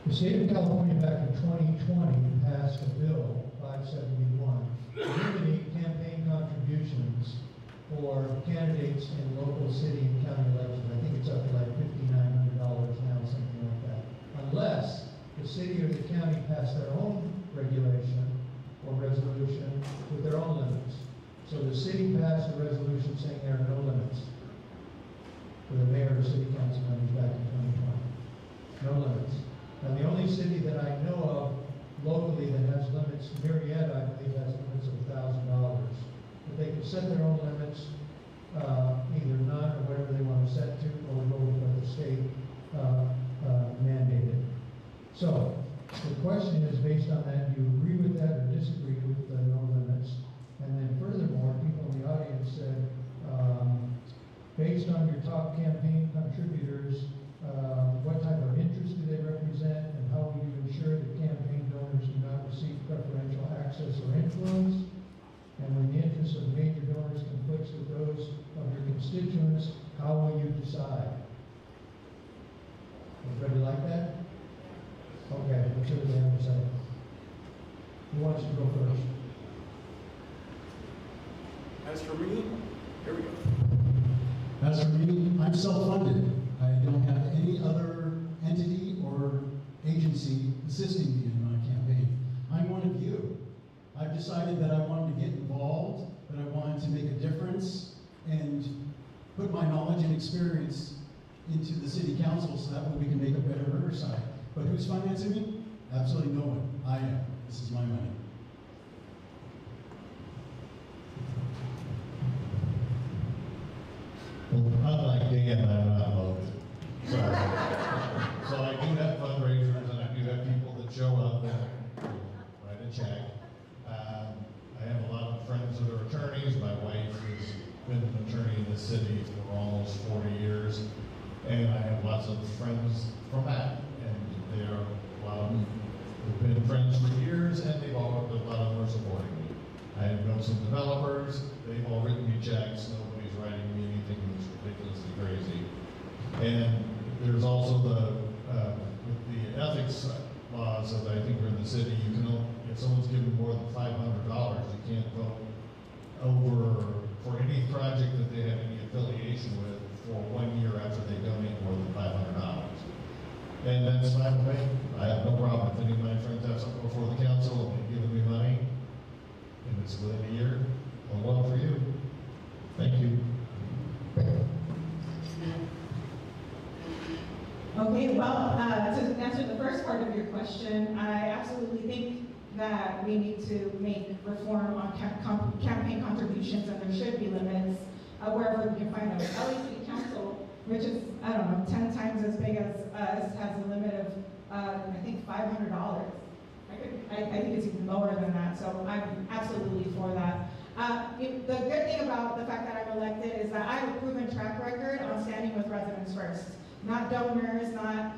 the state of California back in 2020 passed a bill, 571, to eliminate campaign contributions for candidates in local city and county elections. I think it's up to like $5,900 now, something like that. Unless the city or the county pass their own regulation or resolution with their own limits. So the city passed a resolution saying there are no limits for the mayor or city council members back in 2020. No limits. And the only city that I know of locally that has limits, Marietta, I believe, has limits of $1,000. But they can set their own limits, either none or whatever they want to set to, or go with what the state mandated. So, the question is, based on that, do you agree with that or disagree with the no limits? And then furthermore, people in the audience said, based on your top campaign contributors, what type of interest do they represent, and how will you ensure that campaign donors do not receive preferential access or influence? And when the interests of major donors conflicts with those of your constituents, how will you decide? Everybody like that? Okay, let's hear what they have to say. Who wants to go first? As for me, here we go. As for me, I'm self-funded. I don't have any other entity or agency assisting me in my campaign. I'm one of you. I've decided that I wanted to get involved, that I wanted to make a difference and put my knowledge and experience into the city council so that way we can make a better Riverside. But who's financing me? Absolutely no one. I am. This is my money. been an attorney in this city for almost 40 years, and I have lots of friends from that, and they are, a lot of them have been friends for years, and a lot of them are supporting me. I have known some developers, they've all written me checks, nobody's writing me anything that's ridiculously crazy. And there's also with the ethics laws that I think are in the city, you can only, if someone's given more than $500, you can't vote for any project that they have any affiliation with for 1 year after they donate more than $500. And that's fine with me. I have no problem if any of my friends have something before the council and they've given me money, and it's within a year, well for you. Thank you. Okay, well, to answer the first part of your question, I absolutely think that we need to make reform on campaign contributions, and there should be limits wherever we can find them. LA City Council, which is, I don't know, 10 times as big as us, has a limit of, I think, $500. I think it's even lower than that, so I'm absolutely for that. The good thing about the fact that I'm elected is that I have a proven track record on standing with residents first. Not donors, not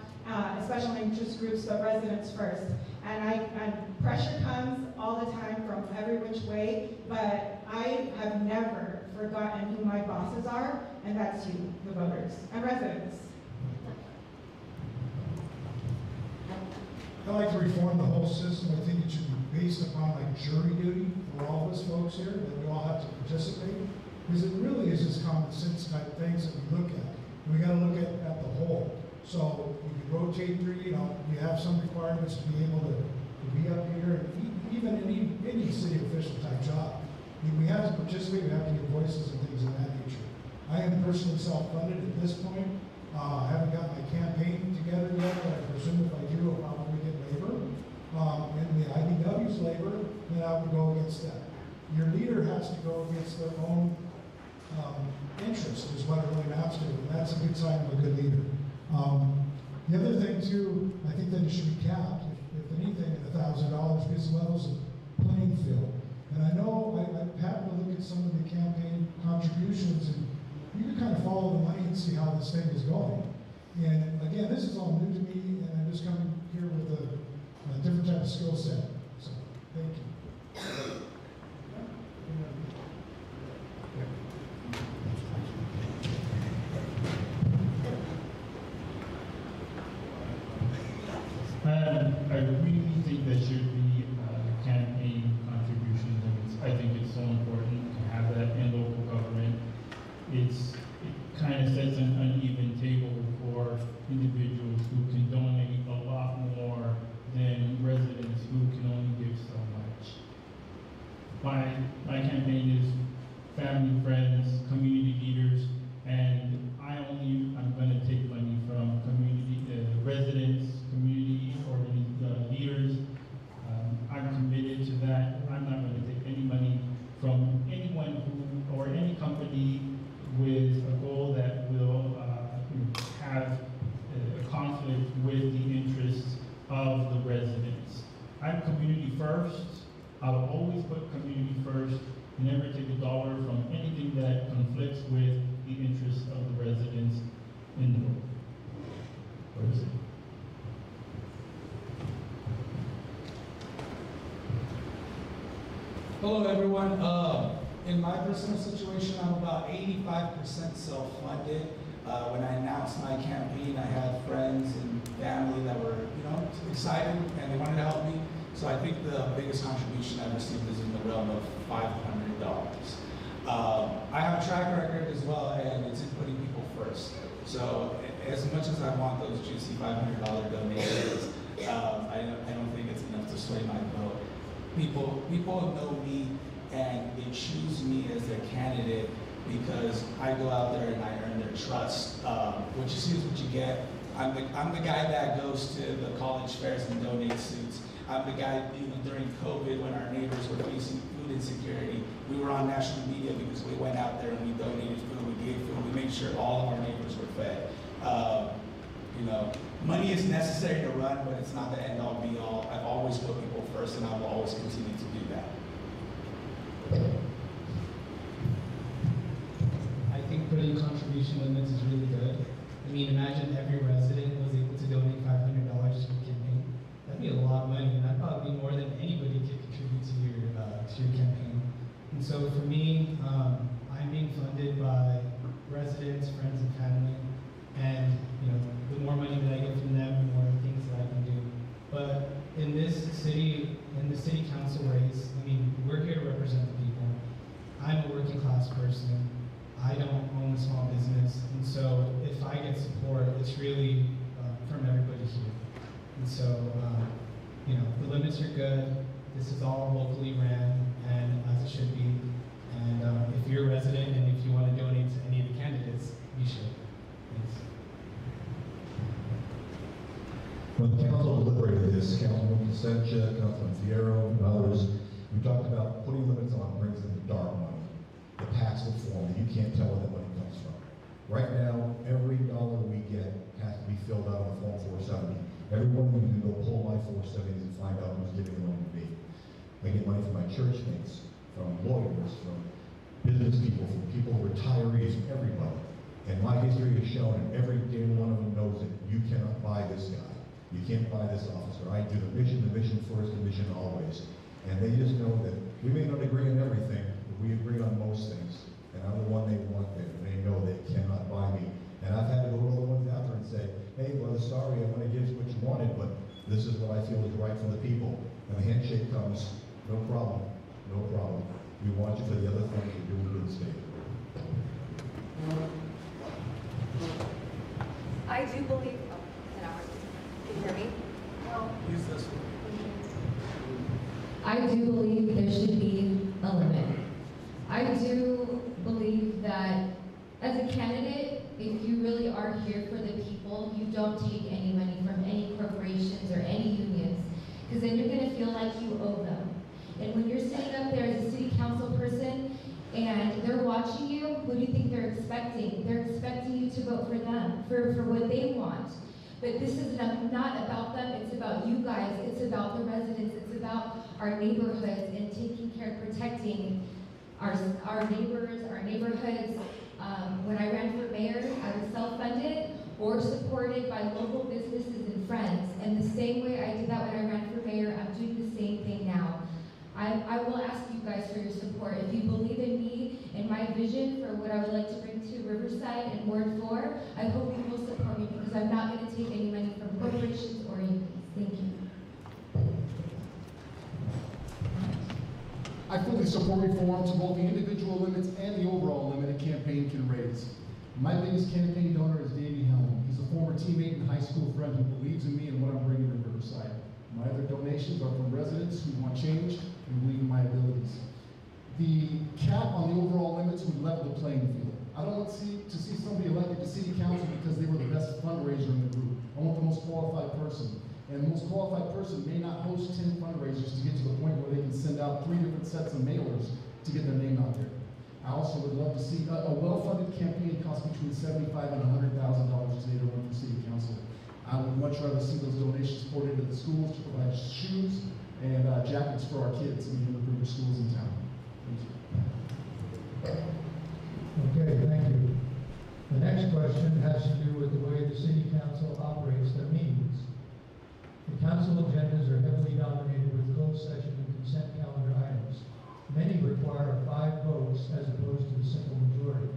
special interest groups, but residents first. And pressure comes all the time from every which way, but I have never forgotten who my bosses are, and that's you, the voters, and residents. I'd like to reform the whole system. I think it should be based upon like jury duty for all of us folks here, that we all have to participate. Because it really is just common sense type things that we look at. We got to look at the whole. So we can rotate through, we have some requirements to be able to be up here, and even in any city official type job. We have to participate, we have to get voices and things of that nature. I am personally self-funded at this point. I haven't got my campaign together yet, but I presume if I do, I'll probably get labor. And the IBW's labor, then I would go against that. Your leader has to go against their own interest is what it really amounts to, and that's a good sign of a good leader. The other thing too, I think that it should be capped, if anything, at $1,000, because it levels the playing field. And I know I happened to look at some of the campaign contributions, and you can kind of follow the money and see how this thing is going. And again, this is all new to me, and I'm just coming here with a different type of skill set. So, thank you. I really think there should be campaign contribution limits. I think it's so important to have that in local government. It kind of sets an uneven table for individuals who can donate a lot more than residents who can only give so much. My campaign is family, friends, community leaders, and I'm going to take money from community residents, community leaders. I'm committed to that. I'm not going to take any money from anyone or any company with a goal that will have a conflict with the interests of the residents. I'm community first. I will always put community first, never take a dollar from anything that conflicts with the interests of the residents in the world. What is it? Hello, everyone. In my personal situation, I'm about 85% self-funded. When I announced my campaign, I had friends and family that were, excited and they wanted to help me. So I think the biggest contribution I received is in the realm of $500. I have a track record as well, and it's in putting people first. So as much as I want those juicy $500 donations, I don't think it's enough to sway my vote. People know me and they choose me as their candidate because I go out there and I earn their trust. What you see is what you get. I'm the guy that goes to the college fairs and donates suits. I'm the guy, during COVID when our neighbors were facing food insecurity, we were on national media because we went out there and we donated food, we gave food, we made sure all of our neighbors were fed. Money is necessary to run, but it's not the end all be all. I've always put people first and I will always continue to do that. And so for me, I'm being funded by residents, friends, and family. And the more money that I get from them, the more things that I can do. But in this city, in the city council race, I mean, we're here to represent the people. I'm a working class person. I don't own a small business. And so if I get support, it's really from everybody here. And so, the limits are good. This is all locally ran and as it should be. And if you're a resident and if you want to donate to any of the candidates, you should. Thanks. When the council deliberated this, Councilman Consentia, Councilman Fierro, and others, we talked about putting limits on brings in the dark money, the taxable form that you can't tell where that money comes from. Right now, every dollar we get has to be filled out on the Form 470. Everyone can go pull my 470s and find out who's giving the money to me. I get money from my church mates, from lawyers, from business people, from people, retirees, from everybody. And my history has shown, and every damn one of them knows it, you cannot buy this guy. You can't buy this officer. I do the mission first, the mission always. And they just know that we may not agree on everything, but we agree on most things. And I'm the one they want there, and they know they cannot buy me. And I've had to go to other ones after and say, hey, brother, sorry, I'm going to give you what you wanted, but this is what I feel is right for the people. And the handshake comes, no problem, no problem. We want you for the other things you're doing in the state. I do believe, can you hear me? No. Use this one. I do believe there should be a limit. I do believe that as a candidate, if you really are here for the people, you don't take any money from any corporations or any unions, because then you're going to feel like you owe them. And when you're sitting up there as a city council person and they're watching you, who do you think they're expecting? They're expecting you to vote for them, for what they want. But this is not about them, it's about you guys, it's about the residents, it's about our neighborhoods and taking care of protecting our neighbors, our neighborhoods. When I ran for mayor, I was self-funded or supported by local businesses and friends. And the same way I did that when I ran for mayor, I'm doing the same thing now. I will ask you guys for your support. If you believe in me and my vision for what I would like to bring to Riverside and Ward 4, I hope you will support me because I'm not going to take any money from corporations or unions. Thank you. I fully support reform to both the individual limits and the overall limit a campaign can raise. My biggest campaign donor is Davey Helm. He's a former teammate and high school friend who believes in me and what I'm bringing to Riverside. My other donations are from residents who want change and believe in my abilities. The cap on the overall limits would level the playing field. I don't want to see somebody elected to city council because they were the best fundraiser in the group. I want the most qualified person. And the most qualified person may not host 10 fundraisers to get to the point where they can send out 3 different sets of mailers to get their name out there. I also would love to see a well-funded campaign cost between $75,000 and $100,000 today to run for city council. I would much rather see those donations poured into the schools to provide shoes and jackets for our kids in the group of schools in town. Thank you. Okay, thank you. The next question has to do with the way the city council operates their meetings. The council agendas are heavily dominated with closed session and consent calendar items. Many require 5 votes as opposed to the simple majority.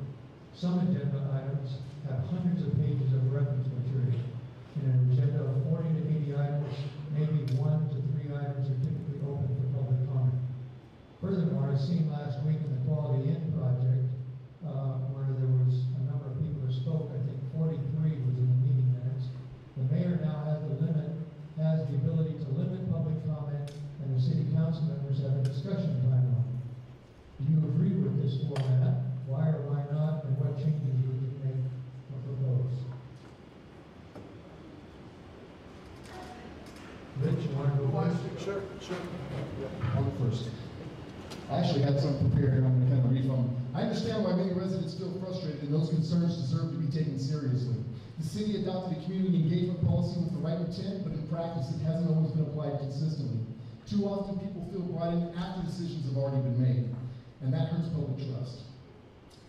Some agenda items have hundreds of pages of reference material. In an agenda of 40 to 80 items, maybe 1 to 3 items are typically open for public comment. Furthermore, as seen last week in the Quality Inn project, where there was a number of people who spoke, I think 43 was in the meeting minutes. The mayor now has the ability to limit public comment, and the city council members have a discussion timeline. Do you agree with this format? Why or why not, and what changes would you make or propose? Rich, you want to go first? Sure. I'll go first. I actually had some prepared here. I'm going to kind of read from. I understand why many residents feel frustrated, and those concerns deserve to be taken seriously. The city adopted a community engagement policy with the right intent, but in practice it hasn't always been applied consistently. Too often people feel brought in after decisions have already been made, and that hurts public trust.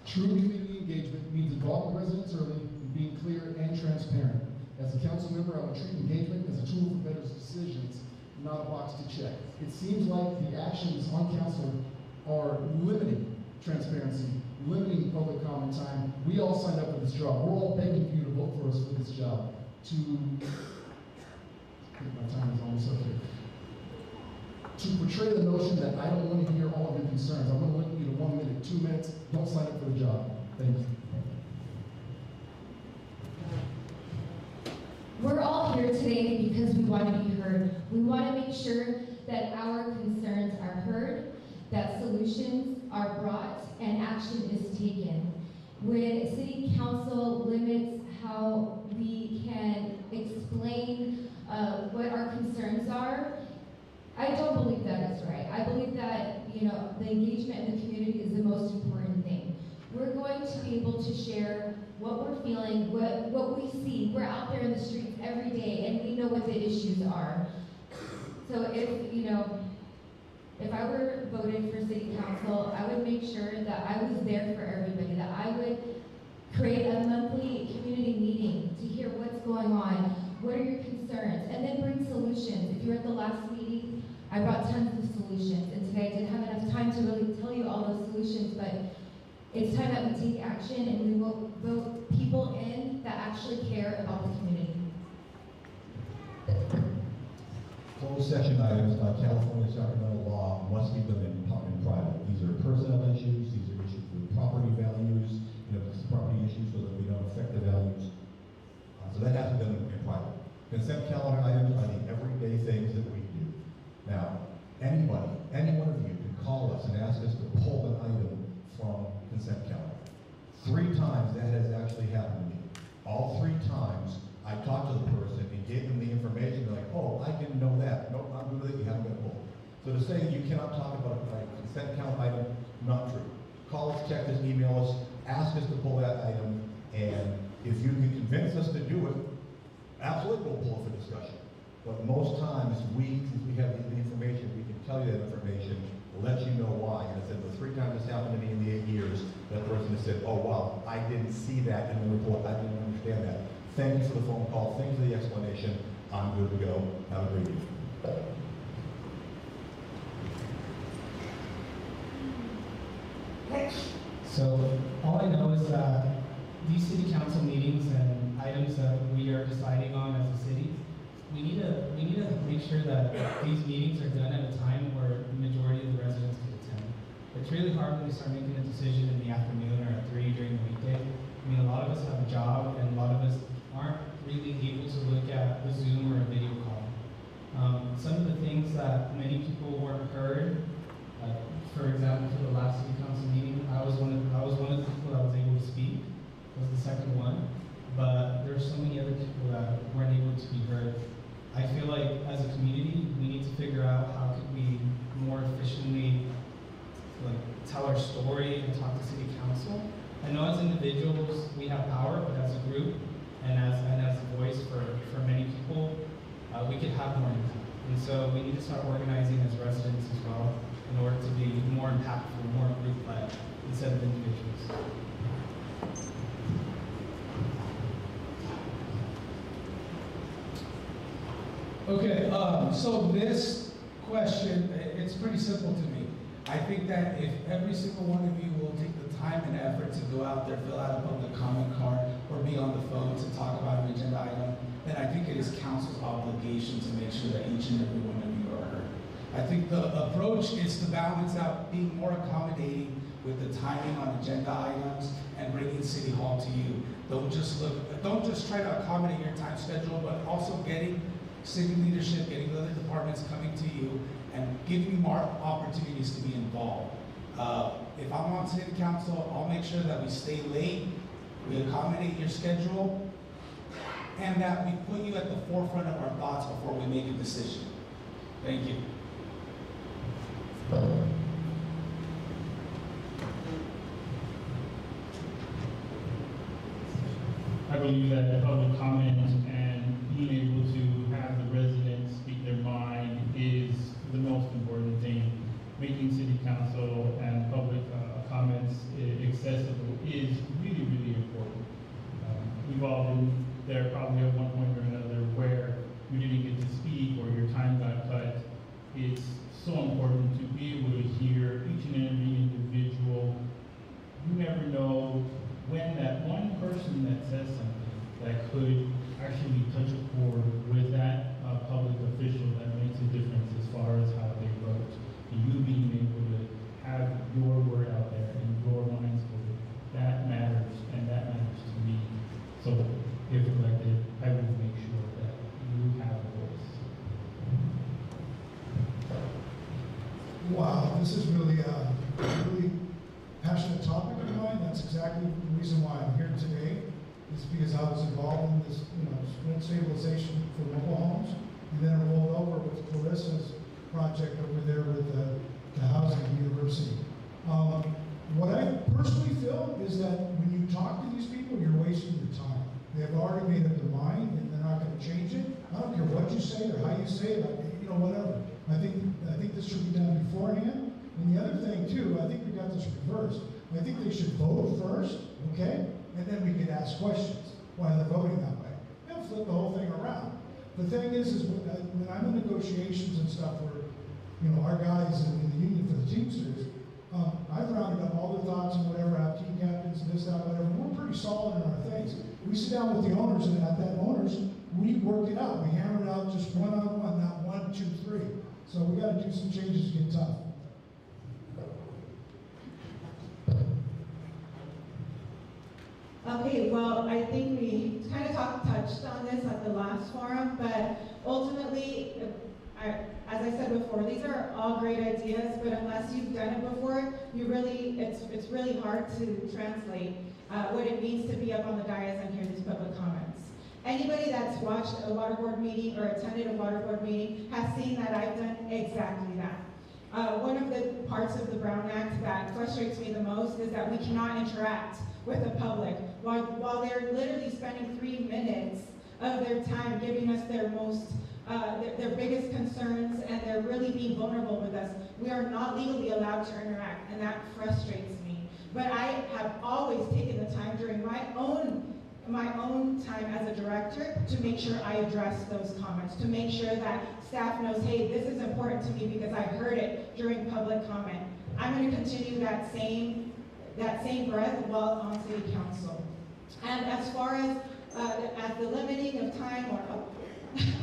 True community engagement means involving residents early and being clear and transparent. As a council member, I would treat engagement as a tool for better decisions, not a box to check. It seems like the actions on council are limited transparency, limiting public comment time. We all signed up for this job. We're all begging for you to vote for us for this job. I think my time is almost up here. To portray the notion that I don't want to hear all of your concerns. I'm going to limit you to 1 minute, 2 minutes. Don't sign up for the job. Thank you. We're all here today because we want to be heard. We want to make sure that our concerns are heard, that solutions are brought, and action is taken. When City Council limits how we can explain what our concerns are, I don't believe that is right. I believe that, the engagement in the community is the most important thing. We're going to be able to share what we're feeling, what we see. We're out there in the streets every day, and we know what the issues are. So if I were voted for City Council, I would make sure that I was there for everybody, that I would create a monthly community meeting to hear what's going on, what are your concerns, and then bring solutions. If you were at the last meeting, I brought tons of solutions, and today I didn't have enough time to really tell you all those solutions, but it's time that we take action and we will vote people in that actually care about the community. Closed session items by California Sacramento law must be done in private. These are personnel issues, these are issues with property values, property issues so that we don't affect the values. So that has to be done in private. Consent calendar items are the everyday things that we do. Now, anybody, any one of you can call us and ask us to pull an item from consent calendar. 3 times that has actually happened to me. All 3 times I talked to the person and gave them the information. They're like, oh, I didn't know that. Nope, I'm good with it. You haven't been pulled. So to say you cannot talk about a consent calendar item, not true. Call us, text us, email us, ask us to pull that item, and if you can convince us to do it, absolutely we'll pull it for discussion. But most times, since we have the information, we can tell you that information, let you know why. And I said, the 3 times this happened to me in the 8 years, that person has said, oh wow, I didn't see that in the report, I didn't understand that. Thank you for the phone call, thank you for the explanation, I'm good to go, have a great evening. So all I know is that these city council meetings and items that we are deciding on as a city, we need to make sure that these meetings are done at a time where the majority of the residents can attend. It's really hard when we start making a decision in the afternoon or at 3 during the weekday. I mean, a lot of us have a job, and a lot of us aren't really able to look at a Zoom or a video call. Some of the things that many people weren't heard, for example, for the last city council meeting, I was one of the people that was able to speak. I was the second one, but there's so many other people that weren't able to be heard. I feel like as a community, we need to figure out how could we more efficiently tell our story and talk to city council. I know as individuals we have power, but as a group and as a voice for many people, we could have more impact. And so we need to start organizing as residents as well in order to be more impactful, more group-led instead of individuals. Okay, so this question, it's pretty simple to me. I think that if every single one of you will take the time and effort to go out there, fill out a public comment card, or be on the phone to talk about an agenda item, then I think it is council's obligation to make sure that each and every one of you are heard. I think the approach is to balance out being more accommodating with the timing on agenda items and bringing City Hall to you. Don't just try to accommodate your time schedule, but also getting city leadership, getting the other departments coming to you and giving you more opportunities to be involved. If I'm on city council, I'll make sure that we stay late, we accommodate your schedule, and that we put you at the forefront of our thoughts before we make a decision. Thank you. I believe that public comment and being able to have the residents speak their mind is the most important thing. Making city council and public comments accessible is really, really important. We've all been there probably at one point or another where you didn't get to speak or your time got cut. It's so important to be able to hear each and every individual topic of mine, that's exactly the reason why I'm here today, is because I was involved in this, rent stabilization for mobile homes, and then it rolled over with Clarissa's project over there with the housing at the university. What I personally feel is that when you talk to these people, you're wasting your time. They've already made up their mind, and they're not going to change it. I don't care what you say or how you say it, whatever. I think this should be done beforehand. And the other thing too, I think we got this reversed. I think they should vote first, okay? And then we could ask questions while they're voting that way. They'll flip the whole thing around. The thing is when I'm in negotiations and stuff where, our guys in the union for the Teamsters, I've rounded up all the thoughts and whatever, have team captains and this, that, whatever. We're pretty solid in our things. We sit down with the owners, and at that owners, we work it out. We hammer it out just one-on-one, not 1, 2, 3. So we got to do some changes to get tough. Okay, well, I think we kind of touched on this at the last forum, but ultimately, as I said before, these are all great ideas, but unless you've done it before, it's really hard to translate what it means to be up on the dais and hear these public comments. Anybody that's watched a water board meeting or attended a water board meeting has seen that I've done exactly that. One of the parts of the Brown Act that frustrates me the most is that we cannot interact with the public while they're literally spending 3 minutes of their time giving us their their biggest concerns, and they're really being vulnerable with us. We are not legally allowed to interact, and that frustrates me. But I have always taken the time during my own time as a director to make sure I address those comments, to make sure that staff knows, hey, this is important to me because I heard it during public comment. I'm going to continue that same breath while on city council. And as far as the limiting of time, or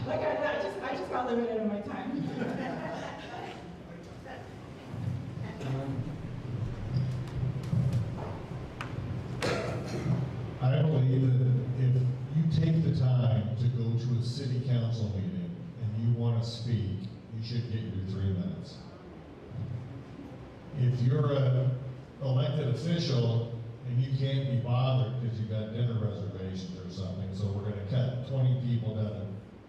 I just got limited in my time. I believe that if you take the time to go to a city council meeting and you want to speak, you should get your 3 minutes. If you're an elected official and you can't be bothered because you got dinner reservations or something, so we're going to cut 20 people down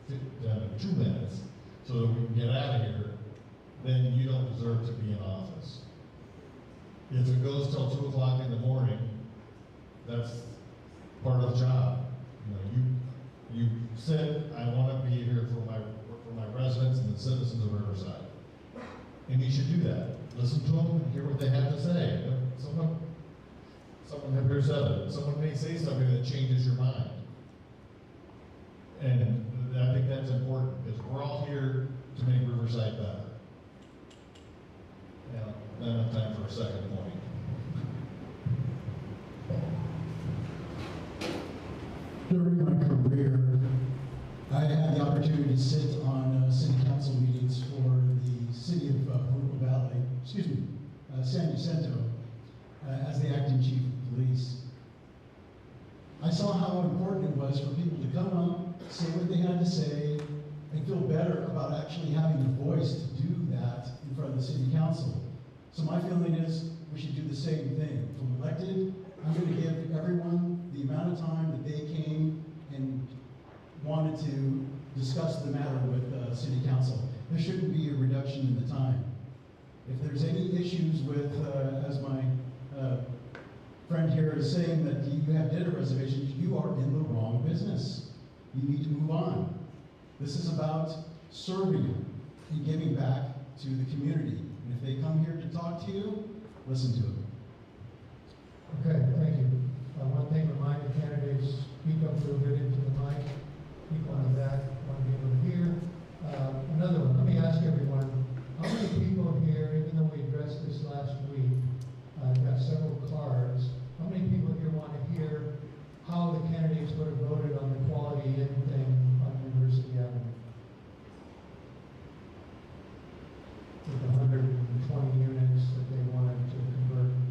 to 2 minutes so that we can get out of here, then you don't deserve to be in office. If it goes till 2 o'clock in the morning, that's part of the job. You said, I want to be here for my residents and the citizens of Riverside. And you should do that. Listen to them and hear what they have to say. Someone up here said it. Someone may say something that changes your mind. And I think that's important because we're all here to make Riverside better. Now, I don't have time for a second point. During my career, I had the opportunity to sit on city council meetings for the city of Pahrump Valley, San Jacinto, as the acting chief of police. I saw how important it was for people to come up, say what they had to say, and feel better about actually having a voice to do that in front of the city council. So my feeling is we should do the same thing. If I'm elected, I'm going to give everyone the amount of time that they came and wanted to discuss the matter with city council. There shouldn't be a reduction in the time. If there's any issues with, as my friend here is saying, that you have dinner reservations, you are in the wrong business. You need to move on. This is about serving and giving back to the community. And if they come here to talk to you, listen to them. Okay, thank you. One thing, remind the candidates, speak up a little bit into the mic. People in the back want to be able to hear. Another one, let me ask everyone, how many people here, even though we addressed this last week, got several cards, how many people here want to hear how the candidates would have voted on the quality in thing on University Avenue? With the 120 units that they wanted to convert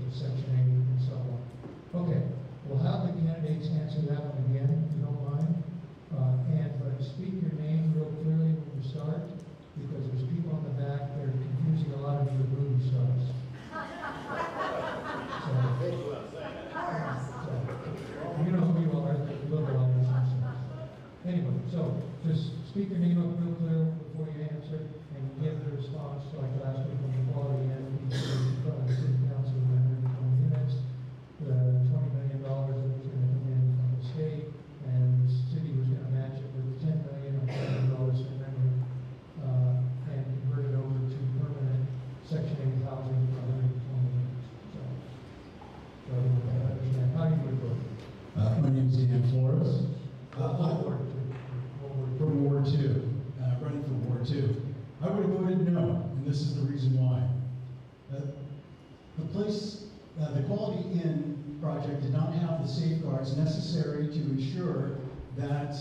The Quality Inn project did not have the safeguards necessary to ensure that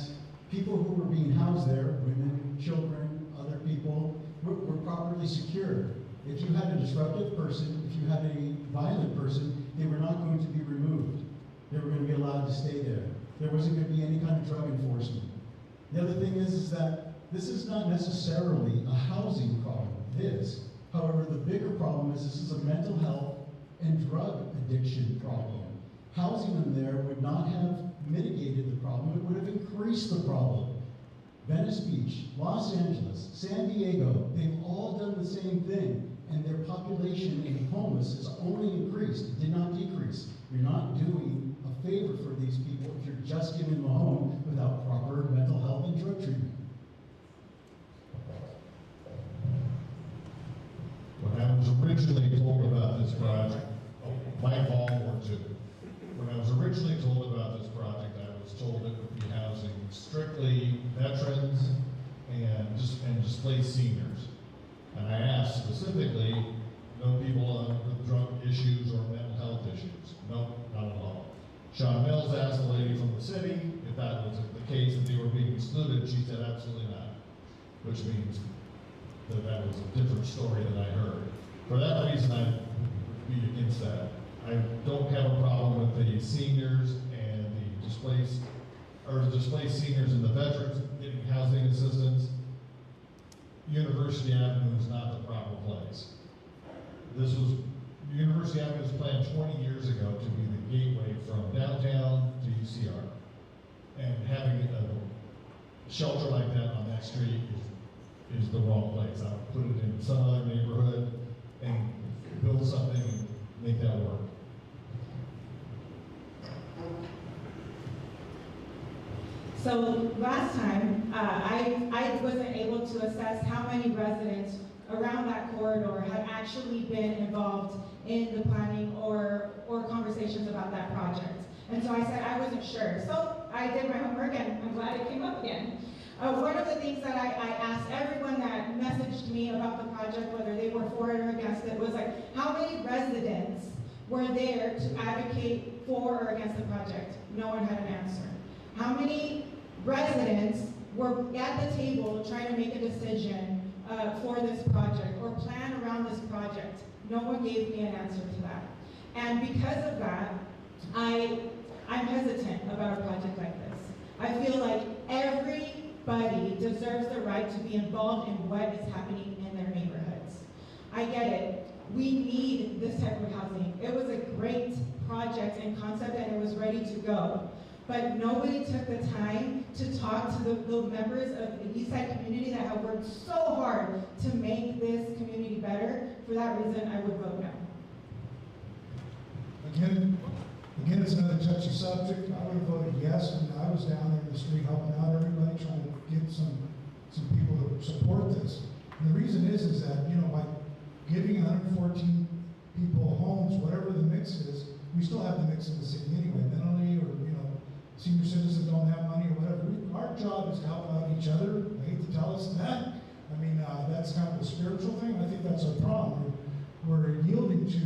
people who were being housed there, women, children, other people, were properly secured. If you had a disruptive person, if you had a violent person, they were not going to be removed. They were going to be allowed to stay there. There wasn't going to be any kind of drug enforcement. The other thing is that this is not necessarily a housing problem. It is. However, the bigger problem is this is a mental health and drug addiction problem. Housing them there would not have mitigated the problem, it would have increased the problem. Venice Beach, Los Angeles, San Diego, they've all done the same thing, and their population in homeless has only increased, it did not decrease. You're not doing a favor for these people if you're just giving them a home without proper mental health and drug treatment. When I was originally told about this project, Mike Hall, Ward 2. When I was originally told about this project, I was told it would be housing strictly veterans and displaced seniors. And I asked specifically, no people with drug issues or mental health issues. No, not at all. Sean Mills asked the lady from the city if that was the case, that they were being excluded. She said absolutely not, which means that was a different story than I heard. For that reason, I would be against that. I don't have a problem with the seniors and the displaced seniors and the veterans getting housing assistance. University Avenue is not the proper place. University Avenue was planned 20 years ago to be the gateway from downtown to UCR. And having a shelter like that on that street is the wrong place. I would put it in some other neighborhood and build something and make that work. So last time, I wasn't able to assess how many residents around that corridor had actually been involved in the planning or conversations about that project. And so I said I wasn't sure. So I did my homework, and I'm glad it came up again. One of the things that I asked everyone that messaged me about the project, whether they were for it or against it, was like, how many residents were there to advocate for or against the project? No one had an answer. How many residents were at the table trying to make a decision for this project or plan around this project? No one gave me an answer to that. And because of that, I'm hesitant about a project like this. I feel like everybody deserves the right to be involved in what is happening in their neighborhoods. I get it. We need this type of housing. It was a great project and concept, and it was ready to go. But nobody took the time to talk to the members of the Eastside community that have worked so hard to make this community better. For that reason, I would vote no. Again, it's another touchy subject. I would have voted yes, and I was down there in the street helping out everybody, trying to get some people to support this. And the reason is that, by giving 114 people homes, whatever the mix is, we still have the mix in the city anyway, mentally, or, senior citizens don't have money or whatever. Our job is to help out each other. I hate to tell us that. That's kind of a spiritual thing. I think that's our problem. We're yielding to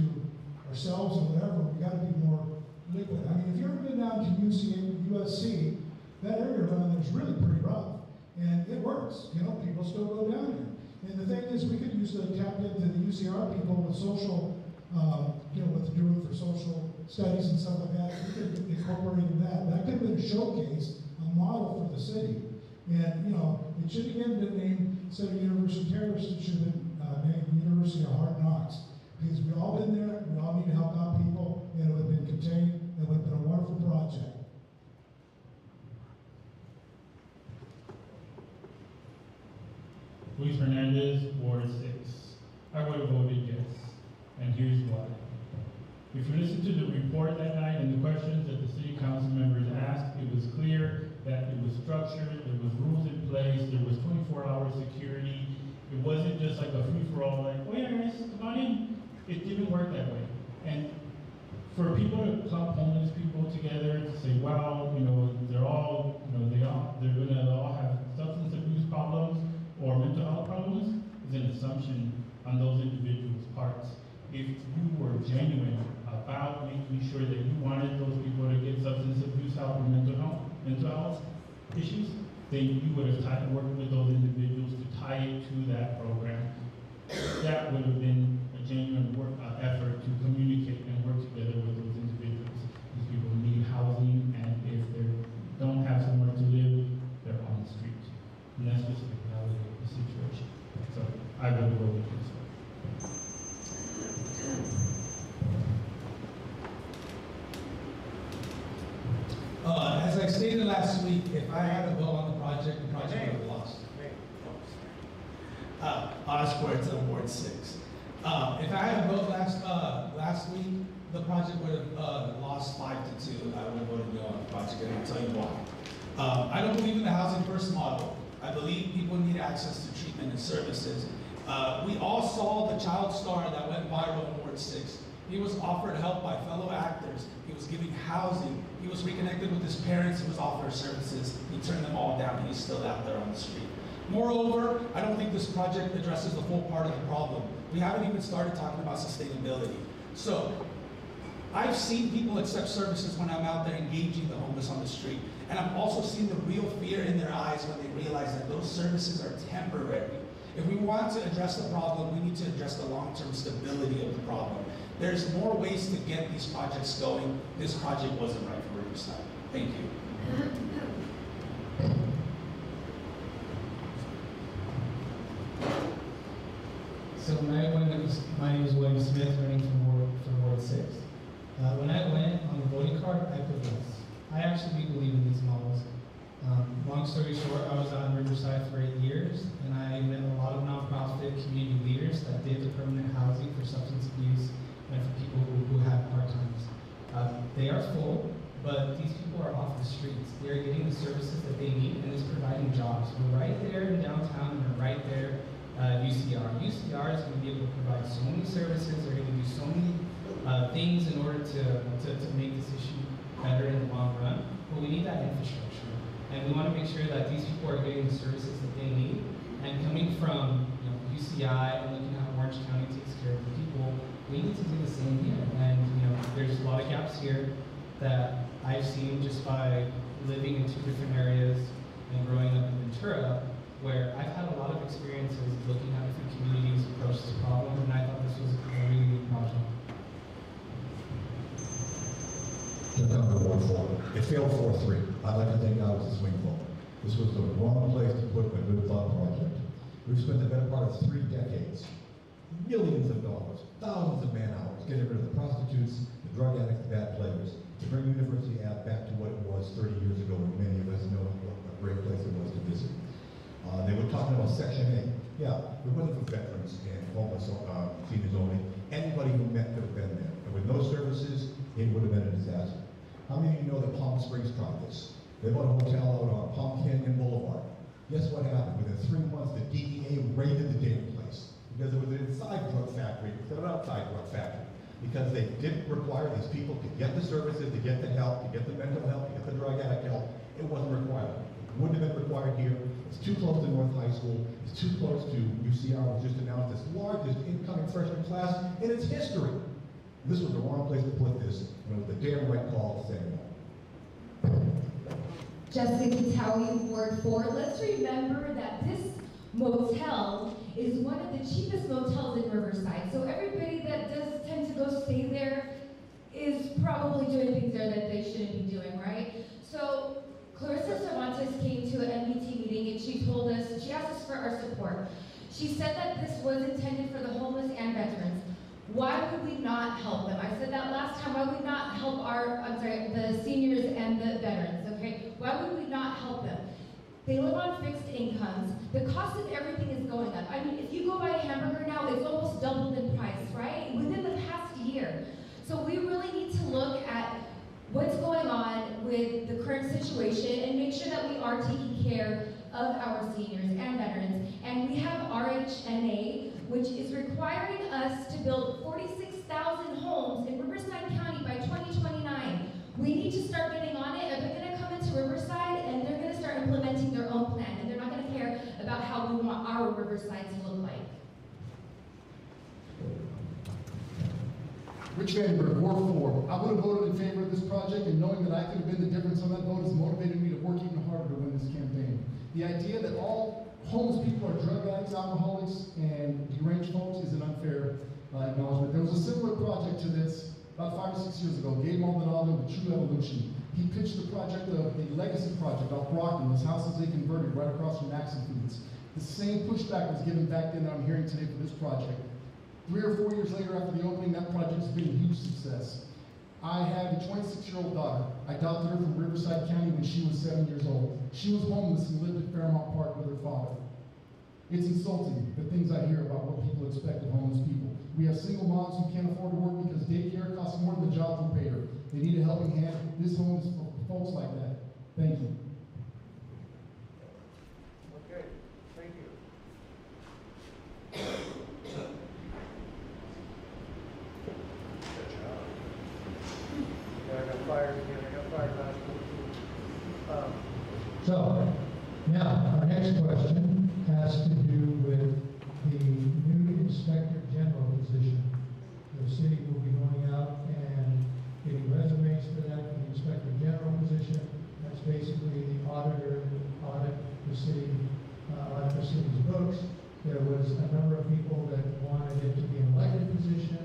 ourselves and whatever. We got to be more liquid. If you've ever been down to USC, that area around there is really pretty rough. And it works. People still go down there. And the thing is, we could use to tap into the UCR people with social, what they're doing for social studies and stuff like that. We could incorporate that. That could have been a showcase, a model for the city. And, it should again been named, instead of University of Terrorists, it should have been named University of Hard Knocks. Because we've all been there, we all need to help out people, and it would have been contained, it would have been a wonderful project. Luis Hernandez, Ward 6. I would have voted yes, and here's why. If you listen to the report that night and the questions that the city council members asked, it was clear that it was structured, there was rules in place, there was 24-hour security. It wasn't just like a free-for-all, like, oh yeah guys, come on in. It didn't work that way. And for people to clump homeless people together to say, wow, they're all, they're gonna all have substance abuse problems or mental health problems is an assumption on those individuals' parts. If you were genuine about sure that you wanted those people to get substance abuse help or mental health issues, then you would have worked with those individuals to tie it to that program. That would have been a genuine effort to communicate and work together with those individuals. These people need housing, and if they don't have somewhere to live, they're on the street. And that's just the reality of the situation. So I would go with this way. As I stated last week, if I had a vote on the project would have lost. Osborne's on Ward 6. If I had a vote last week, the project would have lost 5-2. I would have voted no on the project, and I'll tell you why. I don't believe in the housing first model. I believe people need access to treatment and services. We all saw the child star that went viral in Ward 6. He was offered help by fellow actors. He was giving housing. He was reconnected with his parents. He was offered services. He turned them all down, and he's still out there on the street. Moreover, I don't think this project addresses the full part of the problem. We haven't even started talking about sustainability. So, I've seen people accept services when I'm out there engaging the homeless on the street. And I've also seen the real fear in their eyes when they realize that those services are temporary. If we want to address the problem, we need to address the long-term stability of the problem. There's more ways to get these projects going. This project wasn't right for Riverside. Thank you. So when I went, my name is William Smith, running from Ward 6. When I went on the voting card, I put yes. I actually believe in these models. Long story short, I was out in Riverside for 8 years, and I met a lot of nonprofit community leaders that did the permanent housing for substance abuse and for people who have hard times. They are full, but these people are off the streets. They are getting the services that they need, and it's providing jobs. We're right there in downtown, and we're right there UCR. UCR is going to be able to provide so many services. They're going to do so many things in order to make this issue better in the long run. But we need that infrastructure. And we want to make sure that these people are getting the services that they need. And coming from UCI and looking at how Orange County takes care of the people, we need to do the same here. And there's a lot of gaps here that I've seen just by living in 2 different areas and growing up in Ventura, where I've had a lot of experiences looking at different communities approach this problem, and I thought this was a really good project. Here comes the Ward 4. It failed 4-3. I'd like to think now it's a swing vote. This was the wrong place to put a good thought project. We've spent the better part of 3 decades, millions of dollars, thousands of man hours, getting rid of the prostitutes, the drug addicts, the bad players, to bring University Ave back to what it was 30 years ago, when many of us know what a great place it was to visit. They were talking about Section 8. Yeah, it wasn't for veterans and homeless seniors only. Anybody who met could have been there. And with no services, it would have been a disaster. How many of you know that Palm Springs tried this? They bought a hotel out on Palm Canyon Boulevard. Guess what happened? Within 3 months, the DEA raided the damn place because it was an inside drug factory instead of an outside drug factory. Because they didn't require these people to get the services, to get the help, to get the mental help, to get the drug addict help. It wasn't required. It wouldn't have been required here. It's too close to North High School. It's too close to UCR, which just announced its largest incoming freshman class in its history. This was the wrong place to put this, and it was the damn right call to say no. Jessica Taui, Ward 4. Let's remember that this motel is one of the cheapest motels in Riverside. So everybody that does tend to go stay there is probably doing things there that they shouldn't be doing, right? So Clarissa Cervantes came to an MBT meeting and she told us, she asked us for our support. She said that this was intended for the homeless and veterans. Why would we not help them? I said that last time. Why would we not help the seniors and the veterans, okay? Why would we not help them? They live on fixed incomes. The cost of everything is going up. I mean, if you go buy a hamburger now, it's almost doubled in price, right? Within the past year. So we really need to look at what's going on with the current situation and make sure that we are taking care of our seniors and veterans. And we have RHNA, which is requiring us to build 46,000 homes in Riverside County by 2029. We need to start getting on it, and they're going to come into Riverside and they're going to start implementing their own plan, and they're not going to care about how we want our Riverside to look like. Rich Vandenberg, Ward 4. I would have voted in favor of this project, and knowing that I could have been the difference on that vote has motivated me to work even harder to win this campaign. The idea that all homeless people are drug addicts, alcoholics, and deranged folks is an unfair acknowledgement. There was a similar project to this about 5 or 6 years ago. Gabe Maldonado with True Evolution. He pitched the project of the Legacy Project off Brockton, those houses they converted right across from Maxim Foods. The same pushback was given back then that I'm hearing today for this project. 3 or 4 years later after the opening, that project's been a huge success. I have a 26-year-old daughter. I adopted her from Riverside County when she was 7 years old. She was homeless and lived at Fairmount Park with her father. It's insulting, the things I hear about what people expect of homeless people. We have single moms who can't afford to work because daycare costs more than the job will pay her. They need a helping hand. This home is for folks like that. Thank you. Okay, thank you. Yeah, I got fired again. I got fired last week. So, now, our next question has to do with the new Inspector General position. The city will be going out and getting resumes for that, for the Inspector General position. That's basically the auditor, audit the city, audit the city's books. There was a number of people that wanted it to be an elected position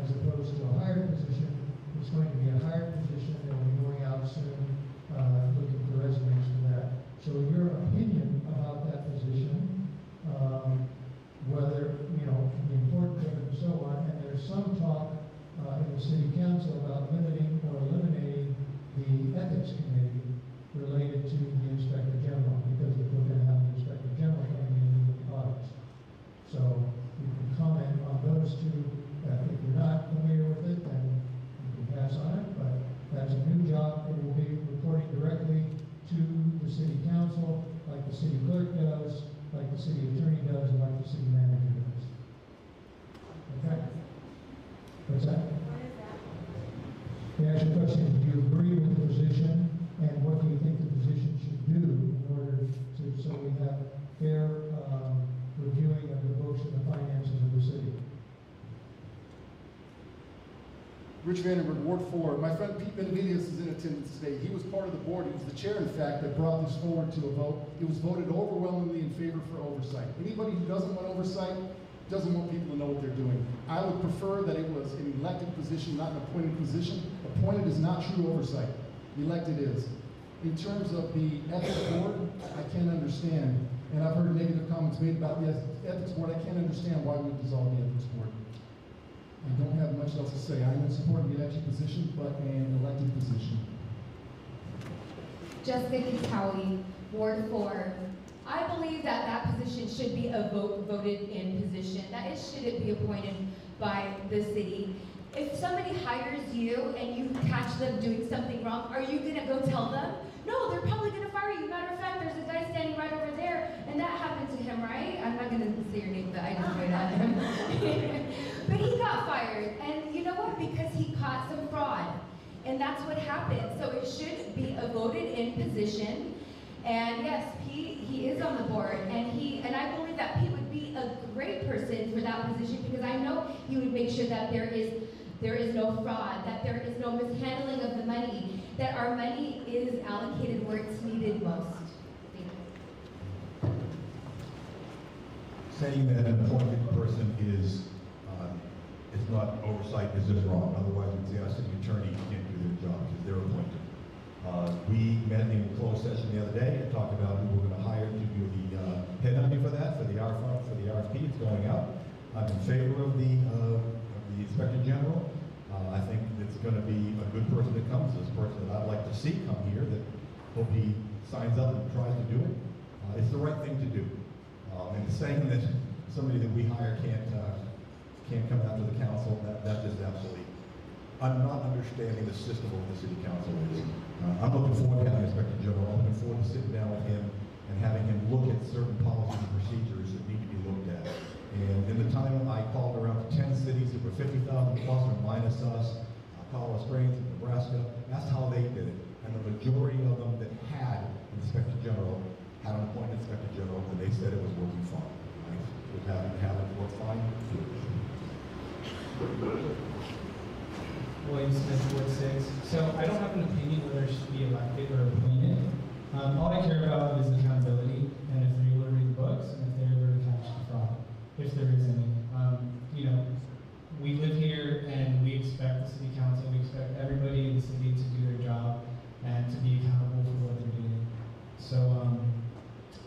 as opposed to a hired position. It's going to be a hired position, and we'll be going out soon, looking for resumes for that. So your opinion about that position, whether, the importance of it and so on, and there's some talk in the city council about limiting or eliminating the ethics committee related to the inspector general, because we're going to have the inspector general coming in and doing the audits. So you can comment on those two. If you're not familiar with it, then you can pass on it, but that's a new job. It will be reporting directly to the city council, like the city clerk does, like the city attorney does, and like the city manager does. Okay? What's that? What is that? The actual question is, do you agree with the position, and what do you think the position should do in order to, so we have fair reviewing of the books and the finances of the city? Rich Vandenberg, Ward 4. My friend Pete Benavides is in attendance today. He was part of the board. He was the chair, in fact, that brought this forward to a vote. It was voted overwhelmingly in favor for oversight. Anybody who doesn't want oversight doesn't want people to know what they're doing. I would prefer that it was an elected position, not an appointed position. Appointed is not true oversight. Elected is. In terms of the ethics board, I can't understand, and I've heard negative comments made about the ethics board. I can't understand why we dissolve the ethics board. I don't have much else to say. I'm in support of the elected position, but an elected position. Jessica Kitawi, Ward 4. I believe that that position should be a voted in position. That it shouldn't be appointed by the city. If somebody hires you and you catch them doing something wrong, are you gonna go tell them? No, they're probably gonna fire you. Matter of fact, there's a guy standing right over there, and that happened to him, right? I'm not gonna say your name, but I just know that. But he got fired, and you know what? Because he caught some fraud. And that's what happened. So it should be a voted in position. And yes, he is on the board, and I believe that Pete would be a great person for that position, because I know he would make sure that there is no fraud, that there is no mishandling of the money, that our money is allocated where it's needed most. Thank you. Saying that an appointed person is not oversight is just wrong. Otherwise, we'd say our city attorney can't do their job because they're appointed. We met in closed session the other day and talked about who we're going to hire to do the headhunting for that, for the RFP. It's going out. I'm in favor of the Inspector General. I think it's going to be a good person that comes. This person that I'd like to see come here, that hope he signs up and tries to do it. It's the right thing to do. And saying that somebody that we hire can't come after the council, that's just absolutely. I'm not understanding the system of the city council is. I'm looking forward to having Inspector General. I'm looking forward to sitting down with him and having him look at certain policies and procedures that need to be looked at. And in the time I called around 10 cities that were 50,000 plus or minus us, Colorado Springs, Nebraska, that's how they did it. And the majority of them that had an Inspector General had an appointed Inspector General, and they said it was working fine. It was having it work fine. represent Ward 6. So I don't have an opinion whether it should be elected or appointed. All I care about is accountability, and if they're able to read the books, and if they're able to catch the fraud, if there is any. You know, we live here and we expect the city council, we expect everybody in the city to do their job and to be accountable for what they're doing. So,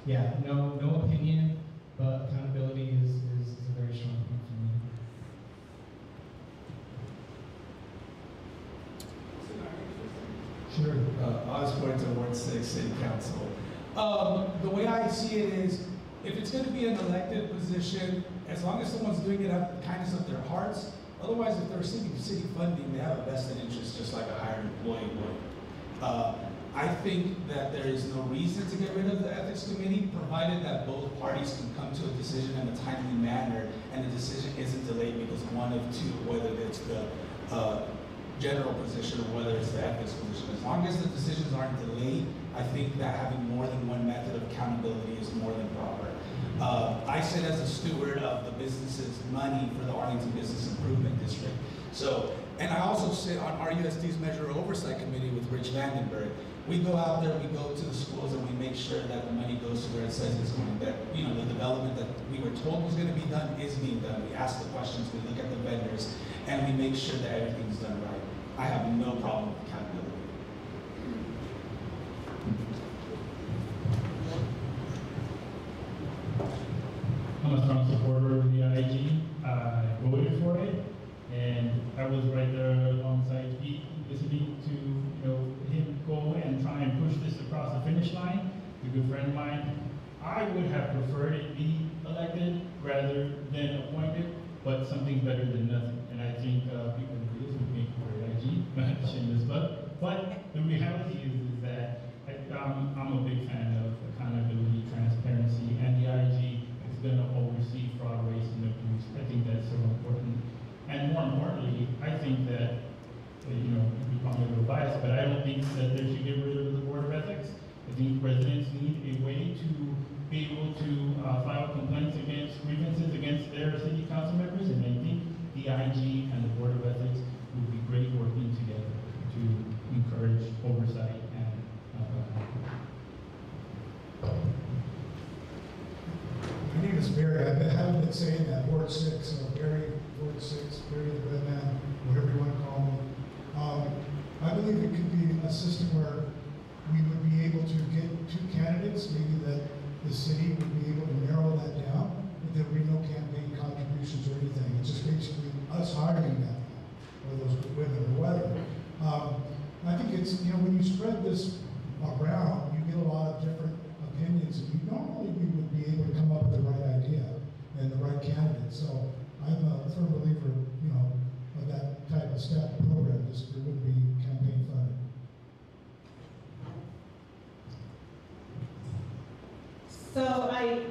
yeah, no opinion, but accountability is a very strong point for me. Sure. Osborne to Ward 6 City Council. The way I see it is, if it's going to be an elected position, as long as someone's doing it out of the kindness of their hearts, otherwise if they're receiving city funding, they have a vested interest just like a hired employee would. I think that there is no reason to get rid of the ethics committee, provided that both parties can come to a decision in a timely manner, and the decision isn't delayed because one of two, whether it's the general position or whether it's the ethics position. As long as the decisions aren't delayed, I think that having more than one method of accountability is more than proper. I sit as a steward of the business's money for the Arlington Business Improvement District. So, and I also sit on RUSD's Measure Oversight Committee with Rich Vandenberg. We go out there, we go to the schools, and we make sure that the money goes to where it says it's going. That, you know, the development that we were told was going to be done is being done. We ask the questions, we look at the vendors, and we make sure that everything's done right. I have no problem with accountability. I'm a strong supporter of the IG. I voted for it, and I was right there alongside Pete, listening to him go and try and push this across the finish line. He's a good friend of mine. I would have preferred it be elected rather than appointed, but something better than nothing. And I think people agree with me for IG, shameless plug. But the reality is that I'm a big fan of accountability, transparency, and the IG is going to oversee fraud, waste, and abuse. I think that's so important. And more importantly, I think that, you probably a little biased, but I don't think that they should get rid of the Board of Ethics. I think residents need a way to be able to file complaints against grievances against their city council members, and I think the IG and the Board of Ethics would be great working together to encourage oversight and My name is Barry. I haven't been saying that, Ward 6, so Barry, Ward 6, Barry the Red Man, whatever you want to call me. I believe it could be a system where we would be able to get two candidates, maybe that the city would be able to narrow that down, but there would be no campaign contributions or anything. It's just basically us hiring them, or those women or whatever. I think it's, when you spread this around, you get a lot of different opinions, and normally we would be able to come up with the right idea and the right candidate. So I'm a firm believer, of that type of step program. There would be campaign funding. So I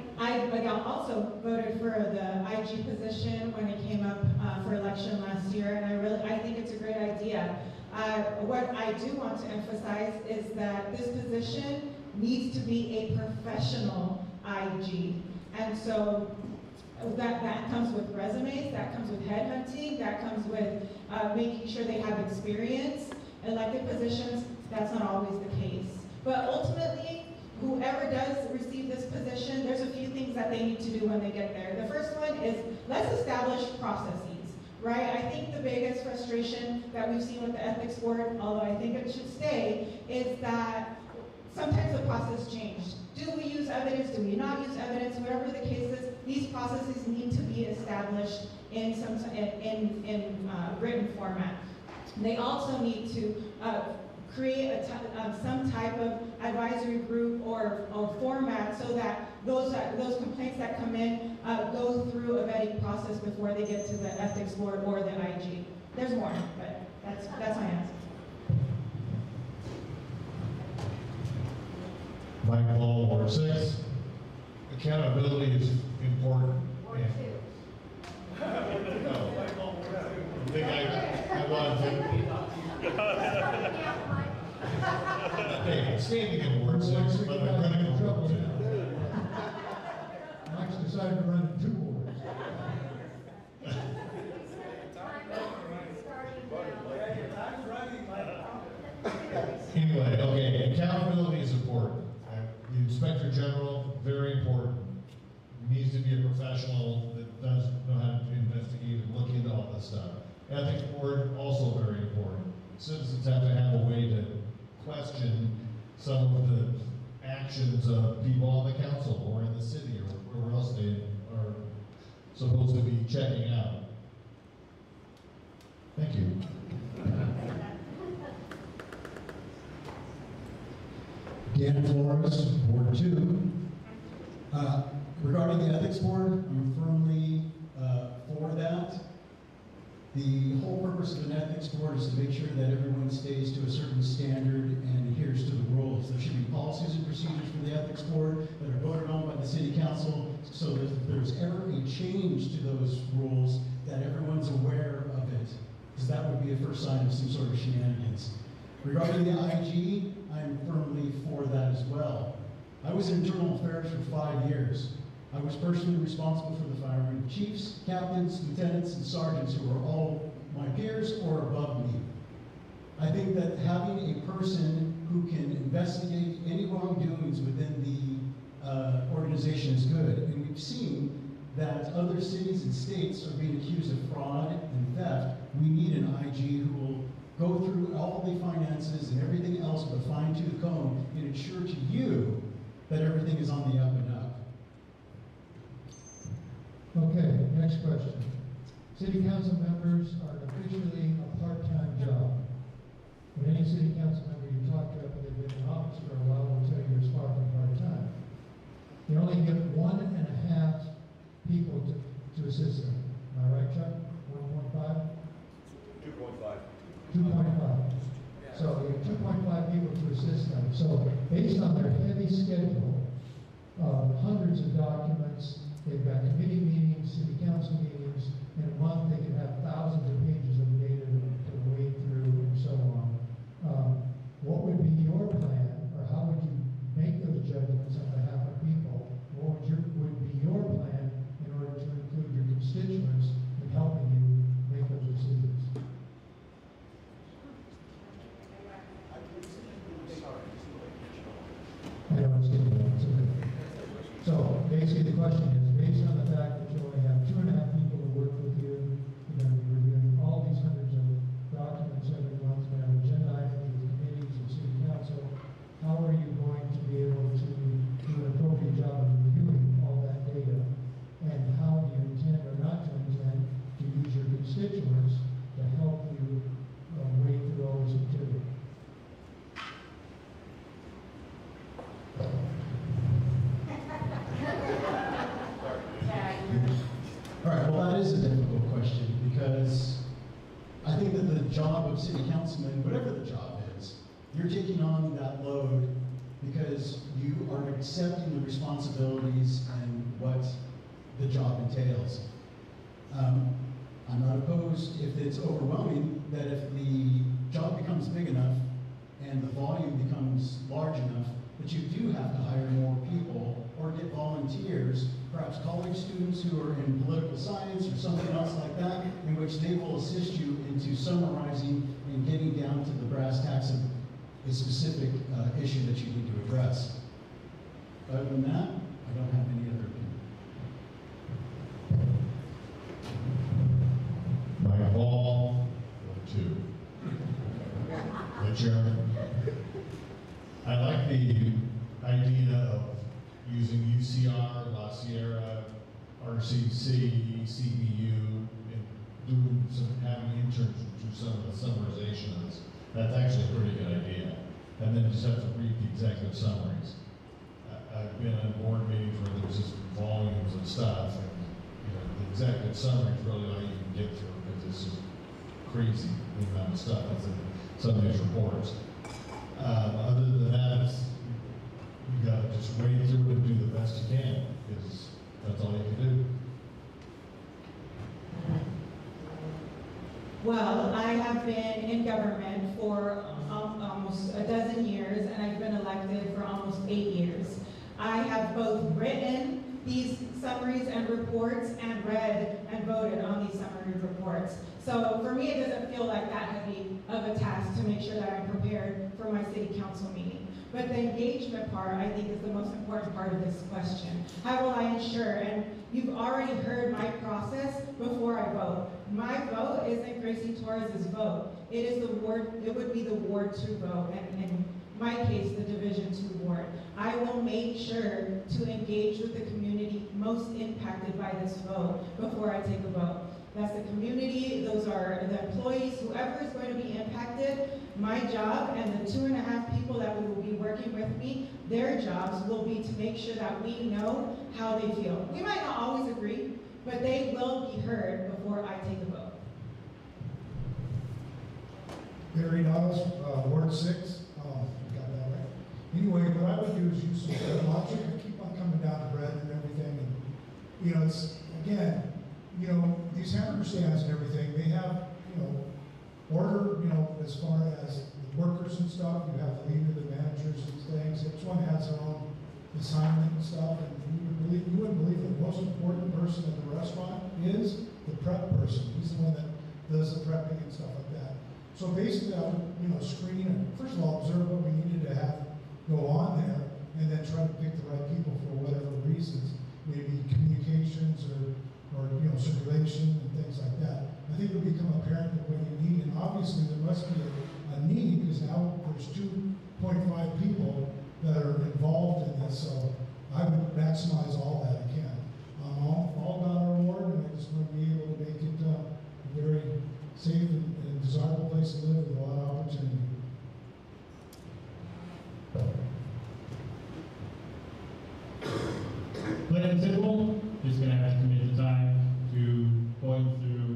also voted for the IG position when it came up for election last year, and I think it's a great idea. What I do want to emphasize is that this position needs to be a professional IG, and so that comes with resumes, that comes with headhunting, that comes with making sure they have experience. Elected positions, that's not always the case. But ultimately, whoever does receive this position, there's a few things that they need to do when they get there. The first one is, let's establish processes, right? I think the biggest frustration that we've seen with the ethics board, although I think it should stay, is that sometimes the process changed. Do we use evidence? Do we not use evidence? Whatever the case is, these processes need to be established in written format. They also need to create some type of advisory group or format so that those complaints that come in go through a vetting process before they get to the ethics board or the IG. There's more, but that's my answer. Mike Paul, Ward 6. Accountability is important. Ward 2. I think I wanted Hey, I'm standing in Ward 6, but I'm running in trouble now. Mike's decided to run in 2 wards. Starting now. professional that does know how to investigate and look into all this stuff. Ethics board, also very important. Citizens have to have a way to question some of the actions of people on the council or in the city or wherever else they are supposed to be checking out. Thank you. Dan Flores, Ward 2. Regarding the ethics board, I'm firmly for that. The whole purpose of an ethics board is to make sure that everyone stays to a certain standard and adheres to the rules. There should be policies and procedures for the ethics board that are voted on by the city council, so that if there's ever a change to those rules, that everyone's aware of it, because that would be a first sign of some sort of shenanigans. Regarding the IG, I'm firmly for that as well. I was in internal affairs for 5 years. I was personally responsible for the firing of chiefs, captains, lieutenants, and sergeants who were all my peers or above me. I think that having a person who can investigate any wrongdoings within the organization is good. And we've seen that other cities and states are being accused of fraud and theft. We need an IG who will go through all the finances and everything else with a fine-tooth comb and ensure to you that everything is on the up and up. Okay, next question. City council members are officially a part-time job. When any city council member you talk to after they've been in office for a while will tell you it's far from part-time. They only get 1.5 people to assist them. Am I right, Chuck? 1.5? 2.5. 2.5. So you have 2.5 people to assist them. So based on their heavy schedule of hundreds of documents, they've got committee meetings, city council meetings. In a month, they can have thousands of pages of data to wade through and so on. What would be your plan, or how would you make those judgments on behalf of people? What would be your plan in order to include your constituents in helping you make those decisions? I know it's getting late, it's okay. So basically the question is, based on the fact that you only have 2.5 people to work with you, you're going to be reviewing all these hundreds of documents every month, you're going to have agenda items with committees and city council, how are you going to be able to do an appropriate job of reviewing all that data? And how do you intend or not to intend to use your constituents to help you wade through all this material? All right, well, that is a difficult question because I think that the job of city councilman, whatever the job is, you're taking on that load because you are accepting the responsibilities and what the job entails. I'm not opposed if it's overwhelming, that if the job becomes big enough and the volume becomes large enough, that you do have to hire more people or get volunteers, perhaps college students who are in political science or something else like that, in which they will assist you into summarizing and getting down to the brass tacks of a specific issue that you need to address. Other than that, I don't have any other opinion. Mike Hall, Ward 2. The chairman. I like the idea of using UCR, La Sierra, RCC, CBU, and doing having interns do some of the summarization of this. That's actually a pretty good idea. And then just have to read the executive summaries. I've been on board meetings where there's just volumes of stuff, and the executive summary is really all you can get through because it's just crazy the amount of stuff that's in some of these reports. Other than that, you gotta just wade through it and do the best you can, because that's all you can do. Well, I have been in government for almost a dozen years, and I've been elected for almost 8 years. I have both written these summaries and reports and read and voted on these summary reports. So for me, it doesn't feel like that heavy of a task to make sure that I'm prepared prepared for my city council meeting. But the engagement part, I think, is the most important part of this question. How will I ensure? And you've already heard my process before I vote. My vote isn't Gracie Torres's vote. It is the ward, it would be the Ward 2 vote, and in my case, the Division 2 ward. I will make sure to engage with the community most impacted by this vote before I take a vote. That's the community, those are the employees, whoever is going to be impacted. My job and the 2.5 people that will be working with me, their jobs will be to make sure that we know how they feel. We might not always agree, but they will be heard before I take a vote. Barry Niles, Ward 6. Got that right. Anyway, what I would do is use some logic and keep on coming down to bread and everything. And, you know, it's, again, you know, these hamburger stands and everything, they have, you know, order, you know, as far as the workers and stuff, you have the leader, the managers and things. Each one has their own assignment and stuff. And you wouldn't believe the most important person at the restaurant is the prep person. He's the one that does the prepping and stuff like that. So basically, I would, you know, screen and first of all observe what we needed to have go on there, and then try to pick the right people for whatever reasons, maybe communications or you know, circulation and things like that. I think it'll become apparent that what you need, and obviously there must be a need, because now there's 2.5 people that are involved in this, so I would maximize all that I can. I'm all about our ward, and I just want to be able to make it a very safe and desirable place to live with a lot of opportunity. Plain and simple, just gonna have to commit the time to going through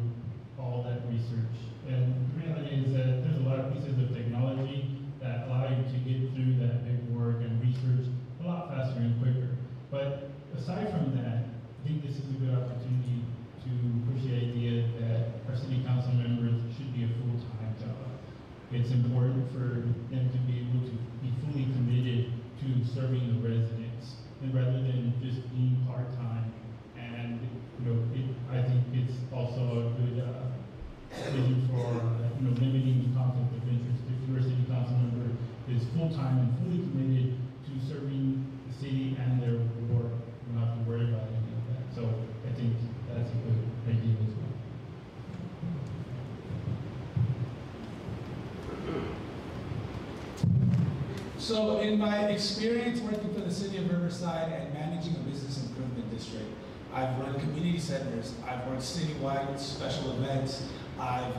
all that research. And the reality is that there's a lot of pieces of technology that allow you to get through that big work and research a lot faster and quicker. But aside from that, I think this is a good opportunity to push the idea that our city council members should be a full-time job. It's important for them to be able to be fully committed to serving the residents, and rather than just being part-time. And you know, I think it's also a good vision for you know, limiting the conflict of interest. If your city council member is full-time and fully committed to serving the city and their ward, you don't have to worry about any of that. So I think that's a good idea as well. So in my experience working for the city of Riverside and managing a business improvement district, I've run community centers, I've worked citywide special events, I've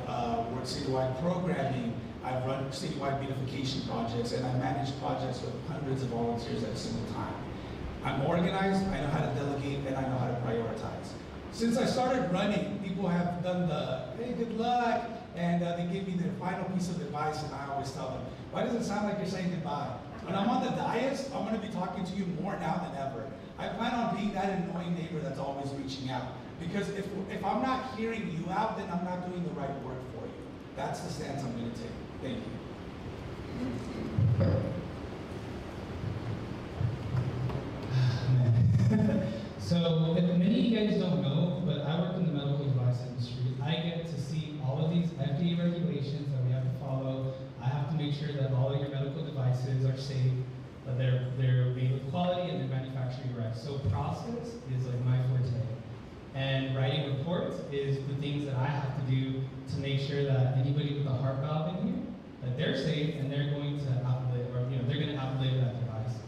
worked citywide programming, I've run citywide beautification projects, and I manage projects with hundreds of volunteers at a single time. I'm organized, I know how to delegate, and I know how to prioritize. Since I started running, people have done the, hey, good luck, and they give me their final piece of advice, and I always tell them, why does it sound like you're saying goodbye? When I'm on the dais, I'm gonna be talking to you more now than ever. I plan on being that annoying neighbor that's always reaching out. Because if I'm not hearing you out, then I'm not doing the right work for you. That's the stance I'm gonna take. Thank you. So, many of you guys don't know, but I work in the medical device industry. I get to see all of these FDA regulations that we have to follow. I have to make sure that all of your medical devices are safe, that they're made with quality and they're manufactured right. So process is like my forte. And writing reports is the things that I have to do to make sure that anybody with a heart valve in here, that they're safe and they're going to outlive, or you know, they're going to outlive that device.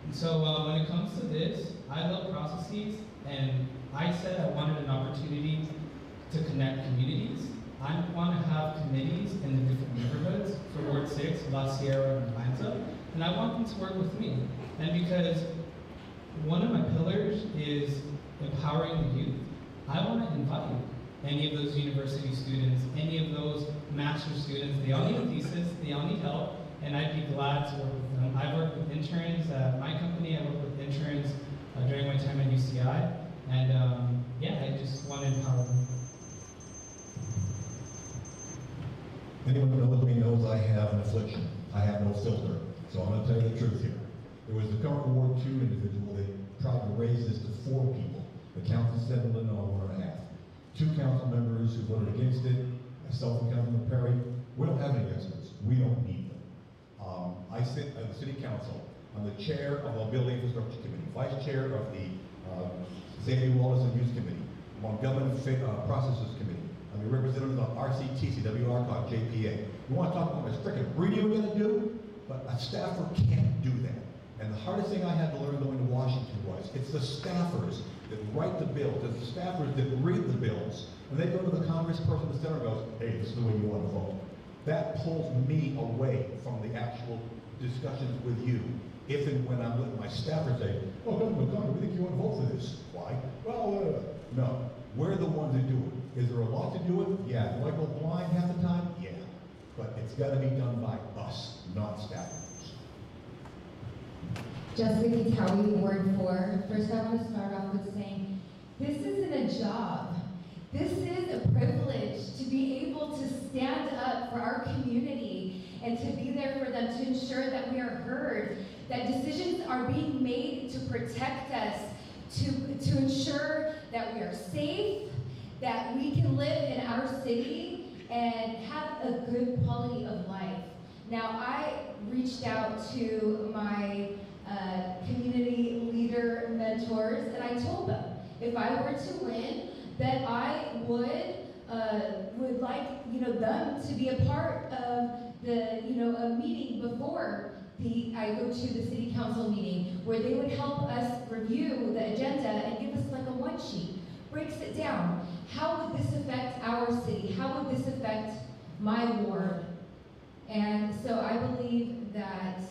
And so when it comes to this, I love processes, and I said I wanted an opportunity to connect communities. I want to have committees in the different neighborhoods for Ward 6, La Sierra, and Atlanta, and I want them to work with me. And because one of my pillars is empowering the youth, I want to invite any of those university students, any of those master's students. They all need a thesis, they all need help, and I'd be glad to work with them. I've worked with interns at my company, I worked with interns during my time at UCI, and yeah, I just want to empower them. Anyone who knows me knows I have an affliction. I have no filter. So I'm going to tell you the truth here. There was the current Ward 2 individual that tried to raise this to 4 people. The council settled it on 1.5. 2 council members who voted against it, myself and Councilman Perry. We don't have any experts. We don't need them. the city council. I'm the chair of the Mobility Infrastructure Committee, vice chair of the Safety, Wellness, and Use Committee. I'm on Government Processes Committee. I'm a representative on RCTC, WRCOG, JPA. You want to talk about what frickin' breeding we're going to do? But a staffer can't do that. And the hardest thing I had to learn going to Washington was, it's the staffers that write the bills, it's the staffers that read the bills. When they go to the congressperson, the senator goes, hey, this is the way you want to vote. That pulls me away from the actual discussions with you. If and when I'm letting my staffers say, oh, Governor, we think you want to vote for this. Why? Well, no. We're the ones that do it. Is there a law to do it? Yeah. Do I go blind half the time? Yeah. But it's got to be done by us, not staffers. Jessica Gitawi, Ward 4. First, I want to start off with saying, this isn't a job. This is a privilege to be able to stand up for our community and to be there for them, to ensure that we are heard, that decisions are being made to protect us, to ensure that we are safe, that we can live in our city and have a good quality of life. Now, I reached out to my community leader mentors, and I told them if I were to win, that I would like them to be a part of the a meeting before I go to the city council meeting, where they would help us review the agenda and give us like a one sheet, breaks it down. How would this affect our city? How would this affect my ward? And so I believe that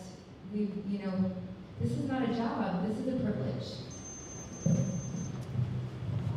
this is not a job, this is a privilege.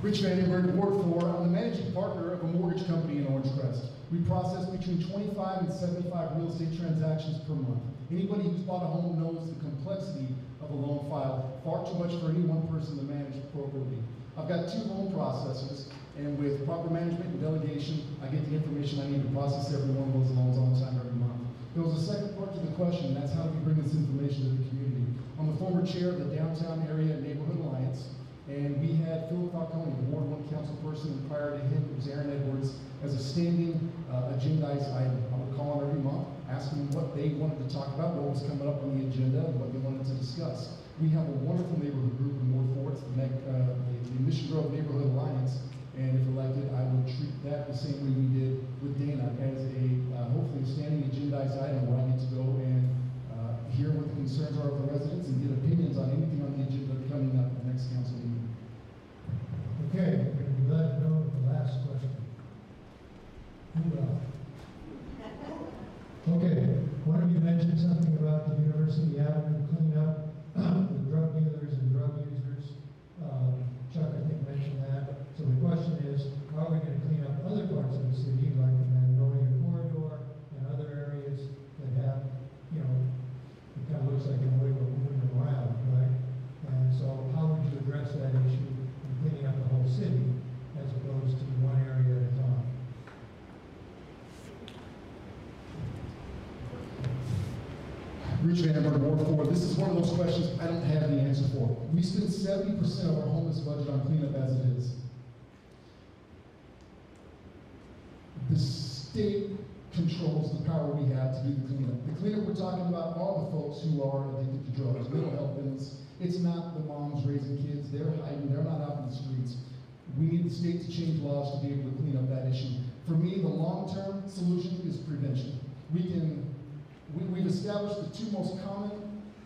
Rich Van Emberg, Ward 4. I'm the managing partner of a mortgage company in Orange Crest. We process between 25 and 75 real estate transactions per month. Anybody who's bought a home knows the complexity of a loan file, far too much for any one person to manage appropriately. I've got 2 loan processors, and with proper management and delegation, I get the information I need to process every one of those loans on time every month. There was a second part to the question, and that's how do we bring this information to the community. I'm the former chair of the Downtown Area Neighborhood Alliance, and we had Philip Falcone, the Ward 1 council person, and prior to him, it was Aaron Edwards, as a standing agendized item. I would call on every month, ask them what they wanted to talk about, what was coming up on the agenda, and what they wanted to discuss. We have a wonderful neighborhood group in Ward 4, it's the Mission Grove Neighborhood Alliance, and if elected, I would treat that the same way we did with Dana, as a hopefully a standing agendized item where I get to go and hear what the concerns are of the residents and get opinions on anything on the agenda coming up at the next council meeting. Okay, we're going to be glad to know the last question. Okay, one of you mentioned something about the University Avenue cleanup with drug dealers and drug users. Chuck, I think, mentioned that. So the question is, how are we going to clean up other parts of the city, like the Magnolia Corridor and other areas that have, it kind of looks like in a way we're moving them around, right? And so how would you address that issue in cleaning up the whole city as opposed to one area at a time? Rich Van Emberg, Ward 4. This is one of those questions I don't have the answer for. We spend 70% of our homeless budget on cleanup as it is. The state controls the power we have to do the cleanup. The cleanup we're talking about are the folks who are addicted to drugs, mental health illness. It's not the moms raising kids. They're hiding. They're not out in the streets. We need the state to change laws to be able to clean up that issue. For me, the long-term solution is prevention. We've established the 2 most common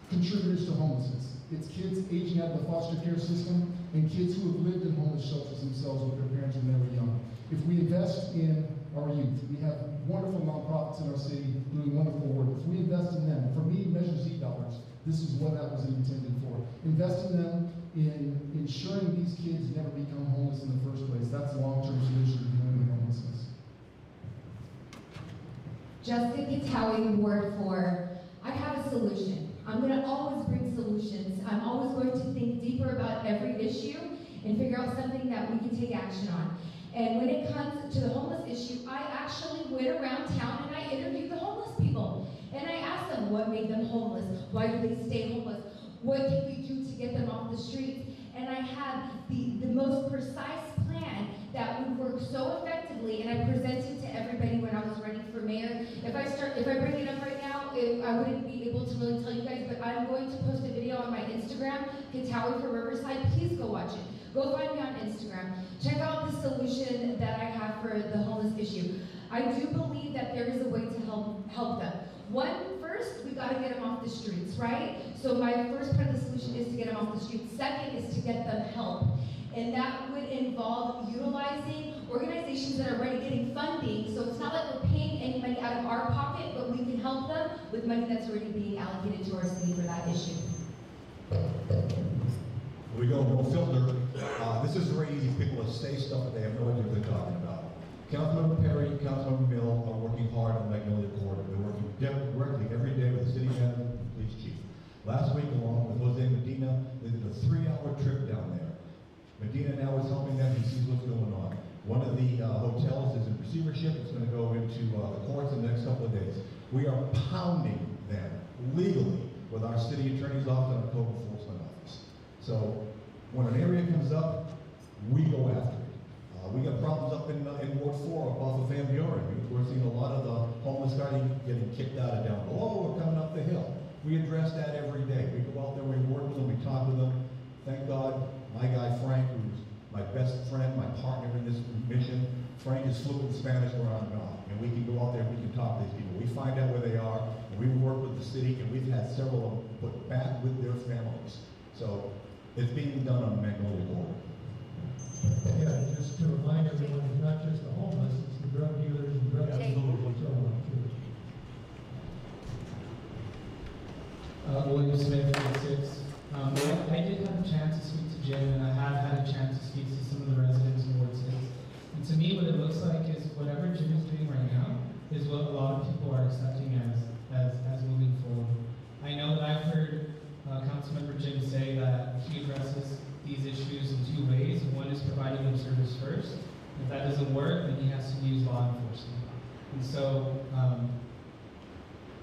contributors to homelessness. It's kids aging out of the foster care system and kids who have lived in homeless shelters themselves with their parents when they were young. If we invest in our youth, we have wonderful nonprofits in our city doing wonderful work. If we invest in them, for me, Measure Z dollars, this is what that was intended for. Invest in them in ensuring these kids never become homeless in the first place. That's the long-term solution to dealing with homelessness. Jessica Gitawi, Ward 4. I have a solution. I'm going to always bring solutions. I'm always going to think deeper about every issue and figure out something that we can take action on. And when it comes to the homeless issue, I actually went around town and I interviewed the homeless people. And I asked them what made them homeless, why do they stay homeless, what can we do to get them off the streets? And I had the most precise plan that would work so effectively, and I presented to everybody when I was running for mayor. If I bring it up right now, I wouldn't be able to to really tell you guys, but I'm going to post a video on my Instagram, Katawi for Riverside. Please go watch it. Go find me on Instagram. Check out the solution that I have for the homeless issue. I do believe that there is a way to help them. First, we got to get them off the streets, right? So my first part of the solution is to get them off the streets. Second is to get them help. And that would involve utilizing organizations that are already getting funding. So it's not like we're paying any money out of our pocket, but we can help them with money that's already being allocated to our city for that issue. We go no filter. This is very easy. People will say stuff that they have no idea what they're talking about. Councilmember Perry, Councilmember Mill are working hard on Magnolia Corridor. They're working directly every day with the city manager and the police chief. Last week, along with Jose Medina, they did a 3-hour trip down there. Medina now is helping them. He sees what's going on. One of the hotels is in receivership. It's going to go into the courts in the next couple of days. We are pounding them legally with our city attorney's office and our code enforcement office. So when an area comes up, we go after it. We got problems up in Ward 4 off of Van Buren. We're seeing a lot of the homeless guys getting kicked out of down below or coming up the hill. We address that every day. We go out there, we work with them, we talk with them. Thank God, my guy Frank, who's my best friend, my partner in this mission, Frank is fluent in Spanish where I'm not. And we can go out there and we can talk to these people. We find out where they are, and we work with the city, and we've had several of them put back with their families. So it's being done on the Magnolia Corridor. Yeah, just to remind everyone, it's not just the homeless, it's the drug dealers and drug William Smith, 46. I did have a chance to speak to Jim, and I have had a chance to speak to some of the residents in Ward 6. And to me, what it looks like is whatever Jim is doing right now is what a lot of people are accepting as moving forward. I know that I've heard Councilmember Jim say that he addresses these issues in 2 ways. One is providing them service first. If that doesn't work, then he has to use law enforcement. And so,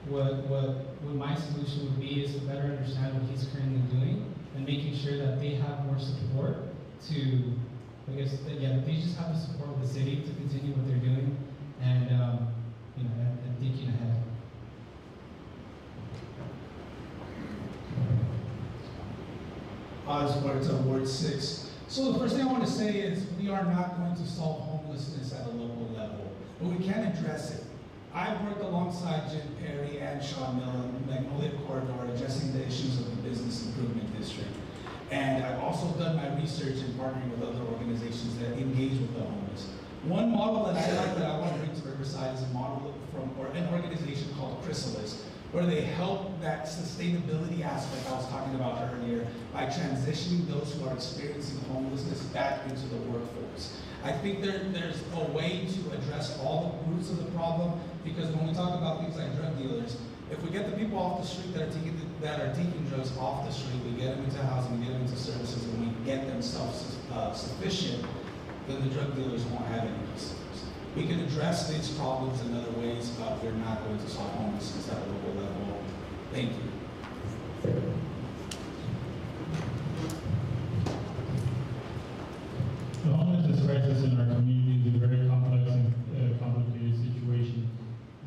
what my solution would be is to better understand what he's currently doing and making sure that they have more support to, I guess, that they just have the support of the city to continue what they're doing and, and thinking ahead. Oz Huerta, Ward 6. So the first thing I want to say is we are not going to solve homelessness at a local level, but we can address it. I've worked alongside Jim Perry and Sean Mill on the Magnolia Corridor addressing the issues of the Business Improvement District. And I've also done my research in partnering with other organizations that engage with the homeless. One model that I like that I want to bring to Riverside is a model from an organization called Chrysalis, where they help that sustainability aspect I was talking about earlier by transitioning those who are experiencing homelessness back into the workforce. I think there's a way to address all the roots of the problem, because when we talk about things like drug dealers, if we get the people off the street that are taking drugs off the street, we get them into housing, we get them into services, and we get them self-sufficient, then the drug dealers won't have any customers. We can address these problems in other ways, but we're not going to solve homelessness at a local level. Thank you. The homelessness crisis in our community is a very complex and complicated situation.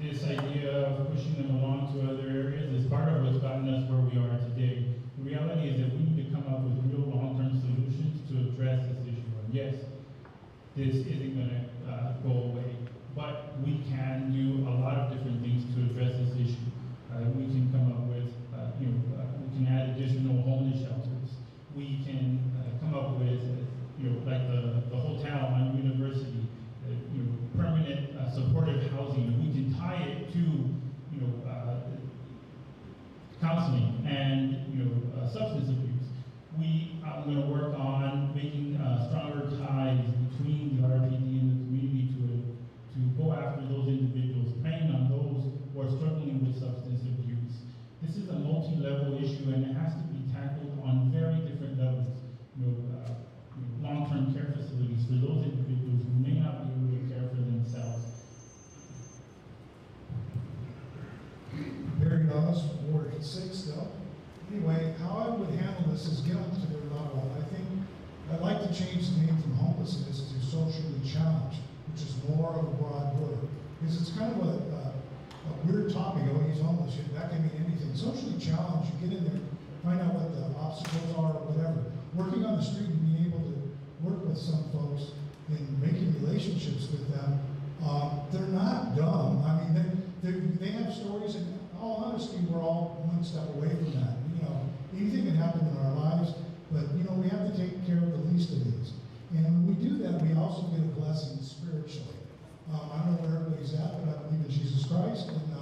This idea of pushing them along to other areas is part of what's gotten us where we are today. The reality is that we need to come up with real long-term solutions to address this issue. And yes, this isn't going to go away, but we can do a lot of different things to address this issue. We can come up with, we can add additional homeless shelters. We can come up with, like the hotel on University, permanent supportive housing. We can tie it to, counseling and, substance abuse. We are going to work on making stronger ties between the RPD and the community to go after those individuals, preying on those who are struggling with substance abuse. This is a multi-level issue, and it has to be tackled on very different levels. Long-term care facilities for those individuals who may not be able to care for themselves. Barry Dawes, Ward 6 still. Anyway, how I would handle this is get onto their level. I think I'd like to change the name from homelessness to socially challenged, which is more of a broad word. Because it's kind of a weird topic. Oh, he's homeless. That can mean anything. Socially obstacles are, or whatever. Working on the street and being able to work with some folks and making relationships with them, they're not dumb. I mean, they have stories, and in all honesty, we're all one step away from that. You know, anything can happen in our lives, but you know, we have to take care of the least of these. And when we do that, we also get a blessing spiritually. I don't know where everybody's at, but I believe in Jesus Christ, and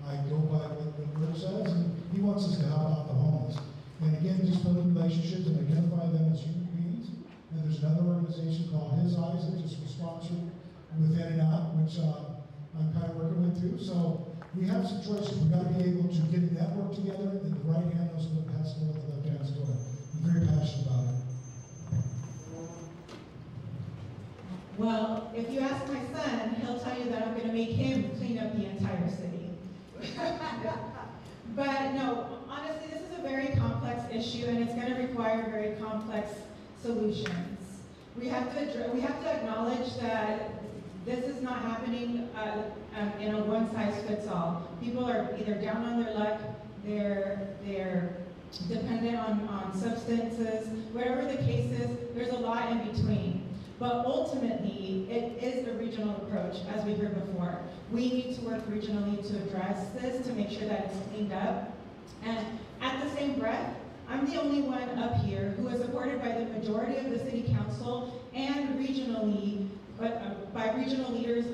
I go by what the Word says, and He wants us to help out the homeless. And again, just building relationships and identify them as human beings. And there's another organization called His Eyes that just was sponsored with In and Out, which I'm kind of working with too. So we have some choices. We've got to be able to get a network together, and the right hand knows what has to do, what the left hand's doing. I'm very passionate about it. Well, if you ask my son, he'll tell you that I'm going to make him clean up the entire city. But no, honestly, this is a very complex issue, and it's going to require very complex solutions. We have to acknowledge that this is not happening in a one-size-fits-all. People are either down on their luck, they're dependent on substances, whatever the case is, there's a lot in between. But ultimately, it is a regional approach, as we heard before. We need to work regionally to address this, to make sure that it's cleaned up. And at the same breath, I'm the only one up here who is supported by the majority of the city council and regionally, by regional leaders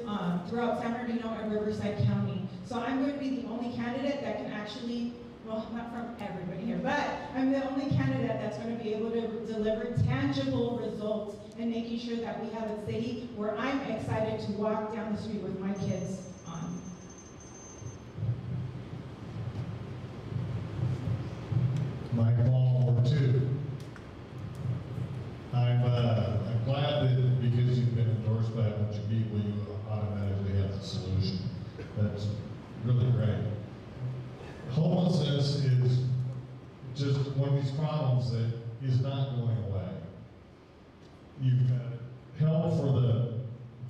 throughout San Bernardino and Riverside County. So I'm going to be the only candidate that can actually, well, not from everybody here, but I'm the only candidate that's going to be able to deliver tangible results and making sure that we have a city where I'm excited to walk down the street with my kids on. Mike Ball, Ward 2. I'm glad that because you've been endorsed by a bunch of people, you automatically have the solution. That's really great. Homelessness is just one of these problems that is not going away. You've got help for the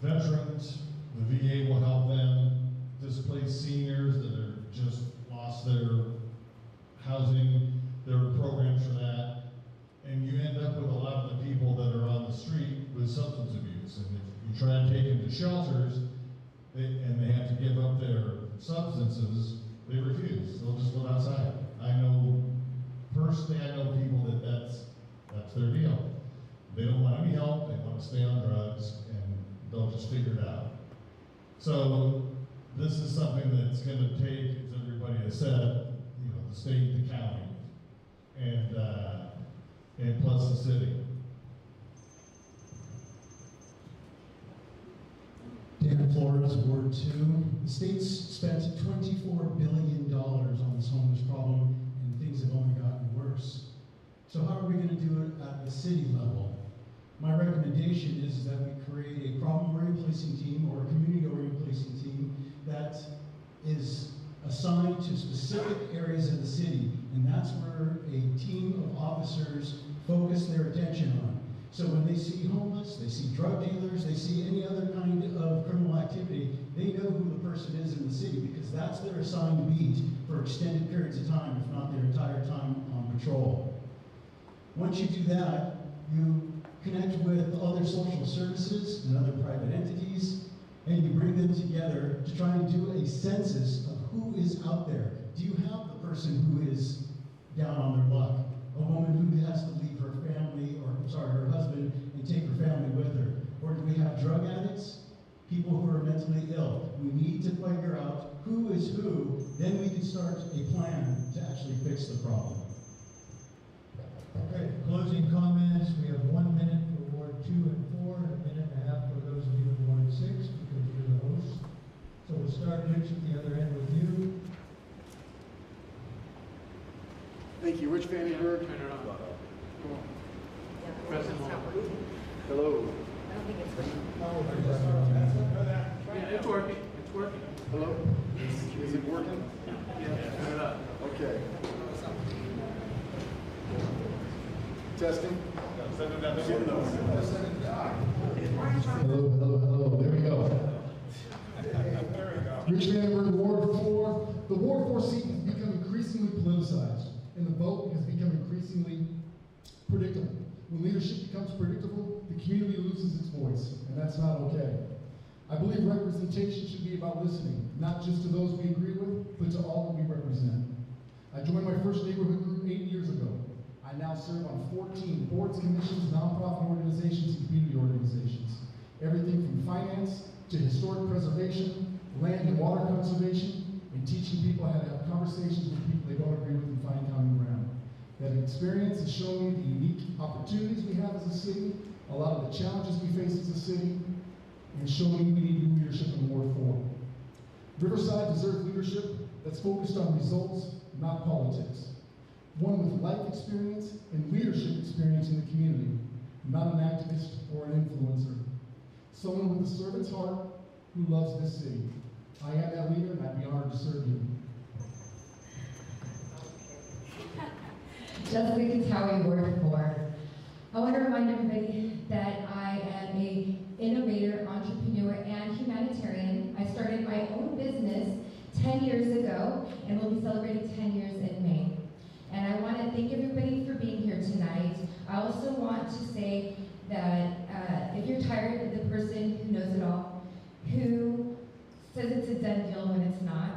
veterans, the VA will help them, displaced seniors that are just lost their housing, there are programs for that. And you end up with a lot of the people that are on the street with substance abuse. And if you try and take them to shelters, and they have to give up their substances, they refuse. They'll just live outside. I know, personally, I know people that's their deal. They don't want any help, they want to stay on drugs, and they'll just figure it out. So this is something that's going to take, as everybody has said, you know, the state, the county, and plus the city. Dan Flores, Ward 2. The state's spent $24 billion on this homeless problem, and things have only gotten worse. So how are we going to do it at the city level? My recommendation is that we create a problem-oriented policing team or a community-oriented policing team that is assigned to specific areas of the city, and that's where a team of officers focus their attention on. So when they see homeless, they see drug dealers, they see any other kind of criminal activity, they know who the person is in the city because that's their assigned beat for extended periods of time, if not their entire time on patrol. Once you do that, you connect with other social services and other private entities, and you bring them together to try and do a census of who is out there. Do you have the person who is down on their luck? A woman who has to leave her family, or her husband, and take her family with her? Or do we have drug addicts? People who are mentally ill? We need to figure out who is who, then we can start a plan to actually fix the problem. Okay, closing comments. We have 1 minute for Ward 2 and 4, and a minute and a half for those of you in Ward 6, because you're the hosts. So we'll start, Rich, at the other end with you. Thank you, Rich Vandenberg. Turn it on. Hello. I don't think it's working. Yeah, it's working. It's working. Hello. Is it working? Yeah, turn it up. Okay. Testing. Hello. There we go. Rich Vandenberg, Ward 4. The Ward 4 seat has become increasingly politicized. and the vote has become increasingly predictable. When leadership becomes predictable, the community loses its voice, and that's not okay. I believe representation should be about listening, not just to those we agree with, but to all that we represent. I joined my first neighborhood group 8 years ago. I now serve on 14 boards, commissions, nonprofit organizations, and community organizations. Everything from finance to historic preservation, land and water conservation, and teaching people how to have conversations with people they don't agree with and find common ground. That experience has shown me the unique opportunities we have as a city, a lot of the challenges we face as a city, and shown me we need new leadership in Ward 4. Riverside deserves leadership that's focused on results, not politics. One with life experience and leadership experience in the community, not an activist or an influencer. Someone with a servant's heart who loves this city. I am that leader, and I'd be honored to serve you. Jessica Katawi, Ward 4. I want to remind everybody that I am an innovator, entrepreneur, and humanitarian. I started my own business 10 years ago, and we'll be celebrating 10 years in May. And I want to thank everybody for being here tonight. I also want to say that if you're tired of the person who knows it all, who says it's a done deal when it's not,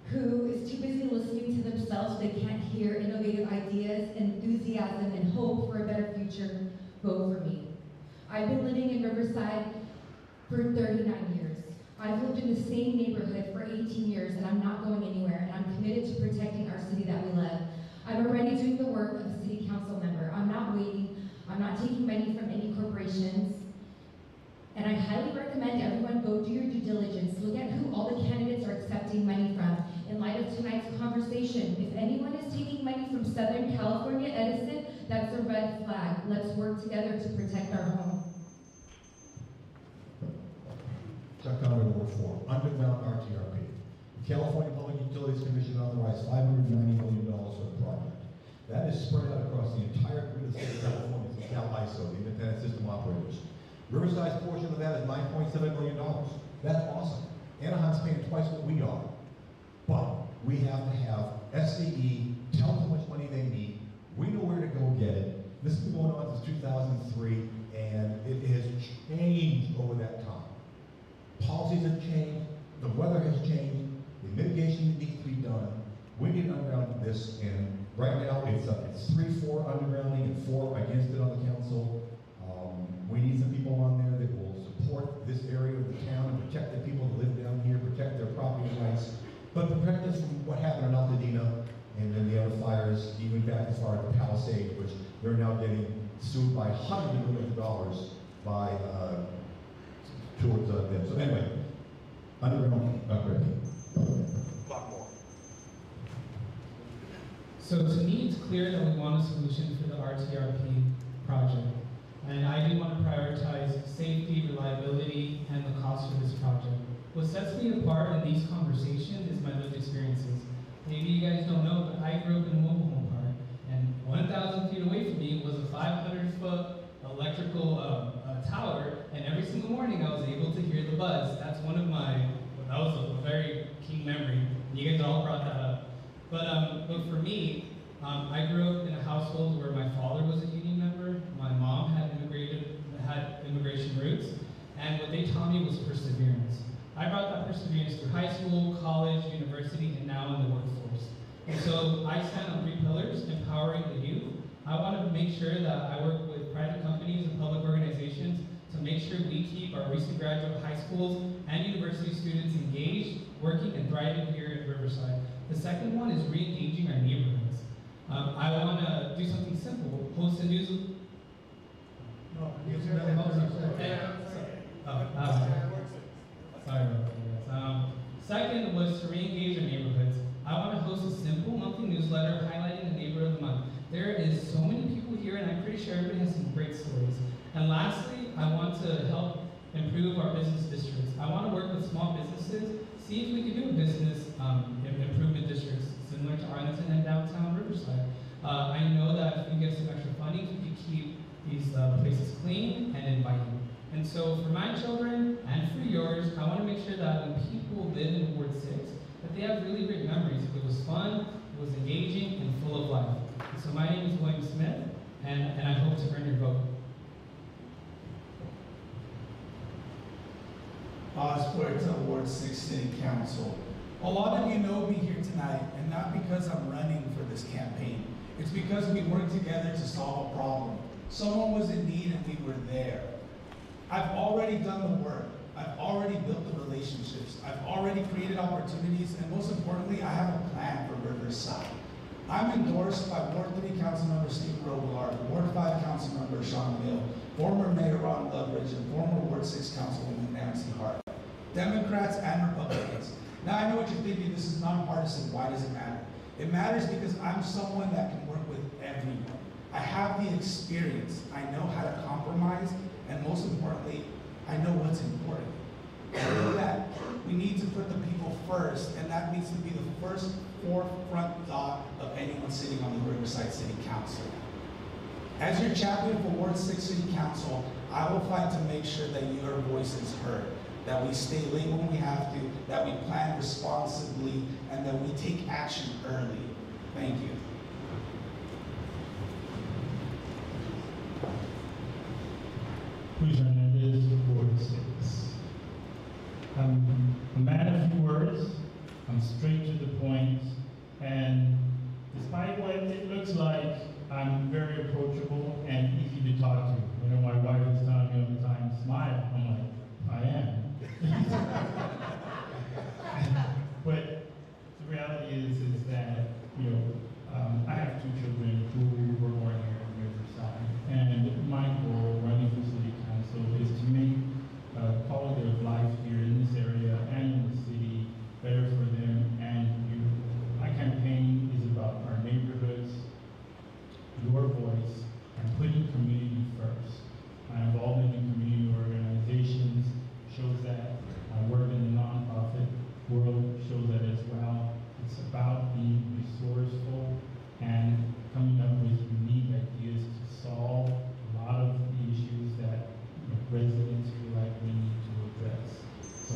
who is too busy listening to themselves so they can't hear innovative ideas, enthusiasm, and hope for a better future, vote for me. I've been living in Riverside for 39 years. I've lived in the same neighborhood for 18 years, and I'm not going anywhere, and I'm committed to protecting our city that we love. I'm already doing the work of a city council member. I'm not waiting. I'm not taking money from any corporations. And I highly recommend everyone go do your due diligence. Look at who all the candidates are accepting money from. In light of tonight's conversation, if anyone is taking money from Southern California Edison, that's a red flag. Let's work together to protect our home. Chuck Conway, Ward 4, underground RTRP. The California Public Utilities Commission authorized $590 million for the project. That is spread out across the entire grid of the state of California through CalISO, the independent system operators. Riverside's portion of that is $9.7 million. That's awesome. Anaheim's paying twice what we are. But we have to have SCE tell them how much money they need. We know where to go get it. This has been going on since 2003, and it has changed over that time. Policies have changed, the weather has changed, the mitigation needs to be done. We need to underground this, and right now it's 3-4 undergrounding and 4 against it on the council. We need some people on there that will support this area of the town and protect the people that live down here, protect their property rights, but protect us from what happened in Altadena and then the other fires, even back as far as the Palisades, which they're now getting sued by hundreds of millions of dollars by towards them. So anyway, underground upgrading. Blackmore. So to me, it's clear that we want a solution for the RTRP project. And I do want to prioritize safety, reliability, and the cost for this project. What sets me apart in these conversations is my lived experiences. Maybe you guys don't know, but I grew up in a mobile home park, and 1,000 feet away from me was a 500-foot electrical tower, and every single morning I was able to hear the buzz. That's one of my, that was a very key memory. You guys all brought that up. But for me, I grew up in a household where my father was a union member, my mom had immigration roots, and what they taught me was perseverance. I brought that perseverance through high school, college, university, and now in the workforce. And so I stand on 3 pillars: empowering the youth. I want to make sure that I work with private companies and public organizations to make sure we keep our recent graduate high schools and university students engaged, working, and thriving here at Riverside. The second one is re-engaging our neighborhoods. I want to do something simple, host a news. Sorry about that. Second was to re-engage our neighborhoods. I want to host a simple monthly newsletter highlighting the neighborhood of the month. There is so many people here, and I'm pretty sure everybody has some great stories. And lastly, I want to help improve our business districts. I want to work with small businesses, see if we can do business improvement districts similar to Arlington and downtown Riverside. I know that if we get some extra funding, we can keep these places clean and inviting. And so for my children and for yours, I want to make sure that when people live in Ward 6, that they have really great memories. It was fun, it was engaging, and full of William Smith, and I hope to earn your vote. Osborne, Ward 6 City Council. A lot of you know me here tonight, and not because I'm running for this campaign. It's because we worked together to solve a problem. Someone was in need and we were there. I've already done the work. I've already built the relationships. I've already created opportunities, and most importantly, I have a plan for Riverside. I'm endorsed by Ward 3 Councilmember Stephen Robillard, Ward 5 Councilmember Sean Mill, former Mayor Ron Loveridge, and former Ward 6 Councilwoman Nancy Hart. Democrats and Republicans. Now I know what you're thinking, this is nonpartisan, why does it matter? It matters because I'm someone that can work with everyone. I have the experience, I know how to compromise, and most importantly, I know what's important. I know that we need to put the people first, and that needs to be the first forefront thought of anyone sitting on the Riverside City Council. As your champion for Ward 6 City Council, I will fight to make sure that your voice is heard, that we stay late when we have to, that we plan responsibly, and that we take action early. Thank you. Luis Hernandez, Ward 6. I'm a man of few words, I'm straight to the point, and despite what it looks like, I'm very approachable and easy to talk to. You know, my wife is telling me all the time, smile. I'm like, I am. But the reality is that, you know, I have two children who were born here in Riverside, and my goal running for city council is to make quality of life here in this area and in the city better for them and you. My campaign is about our neighborhoods, your voice, and putting community first. My involvement in community organizations shows that. My work in the nonprofit world shows that as well. It's about being resourceful and coming up with unique ideas to solve a lot of the issues that residents feel like we need to address. So.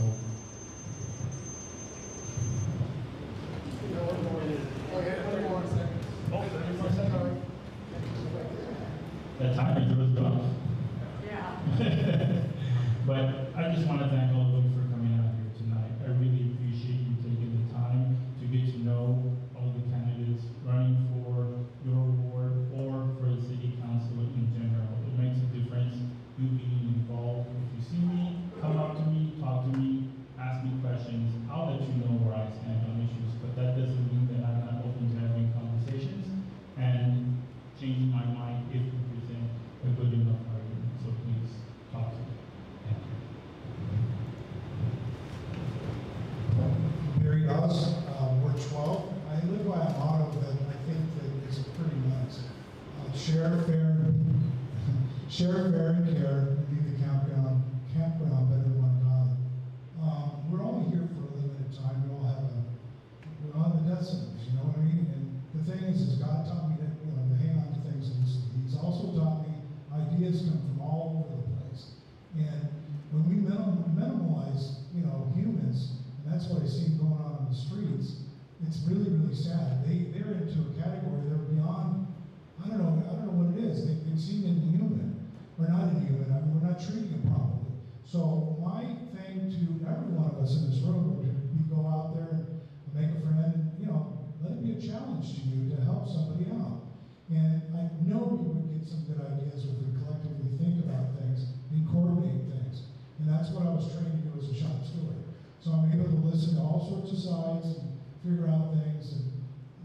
That timer throws it off. Yeah. But I just want to thank all of you for coming out here tonight. I really appreciate you taking the time to get to know all the candidates running for your ward or for the city council in general. It makes a difference, you being involved. If you see me, come up to me, talk to me, ask me questions. I'll let you know where I stand on issues, but that doesn't mean that I'm not open to having conversations and changing my mind if you present a good enough argument. So please talk to me. Barry Oz, Ward 12. I live by a motto that I think that is pretty nice. Share, fair, and care, leave the campground better than one another. We're only here for a limited time. We all have a death sentence, you know what I mean? And the thing is God taught me that, you know, to hang on to things loosely. He's also taught me ideas come from all over the place. And when we minimalize, you know, humans, and that's what I see going on in the streets, it's really, really sad. They're into a category, they're beyond, I don't know what it is. They seem inhuman. We're not inhuman, I mean, we're not treating them properly. So my thing to every one of us in this room would be go out there and make a friend and, you know, let it be a challenge to you to help somebody out. And I know we would get some good ideas if we collectively think about things and coordinate things. And that's what I was trained to do as a shop steward. So I'm able to listen to all sorts of sides and figure out things and,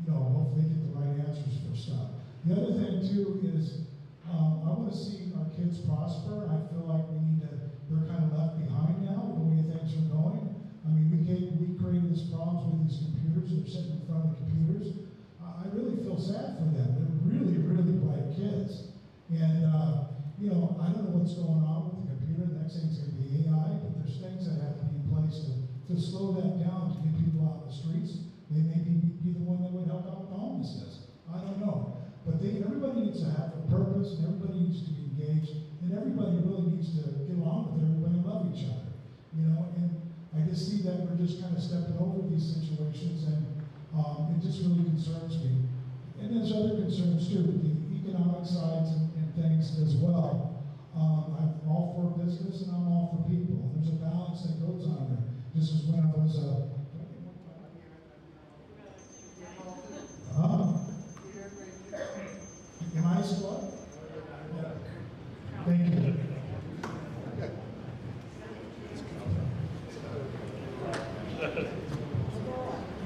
you know, hopefully get the right answers for stuff. The other thing too is I want to see our kids prosper. I feel like they're kind of left behind now with the way things are going. I mean, we created this problems with these computers. They're sitting in front of the computers. I really feel sad for them. They're really, really bright kids. And, you know, I don't know what's going on with the computer. The next thing's going to be AI, but there's things that have to be in place to slow that down, to get people out in the streets. They may be the one that would help out with homelessness. I don't know. But everybody needs to have a purpose, and everybody needs to be engaged, and everybody really needs to get along with everybody and love each other. You know, and I just see that we're just kind of stepping over these situations, and it just really concerns me. And there's other concerns too. The economic sides and things as well. I'm all for business and I'm all for people. There's a balance that goes on there. This is when I was am I still up? Thank you.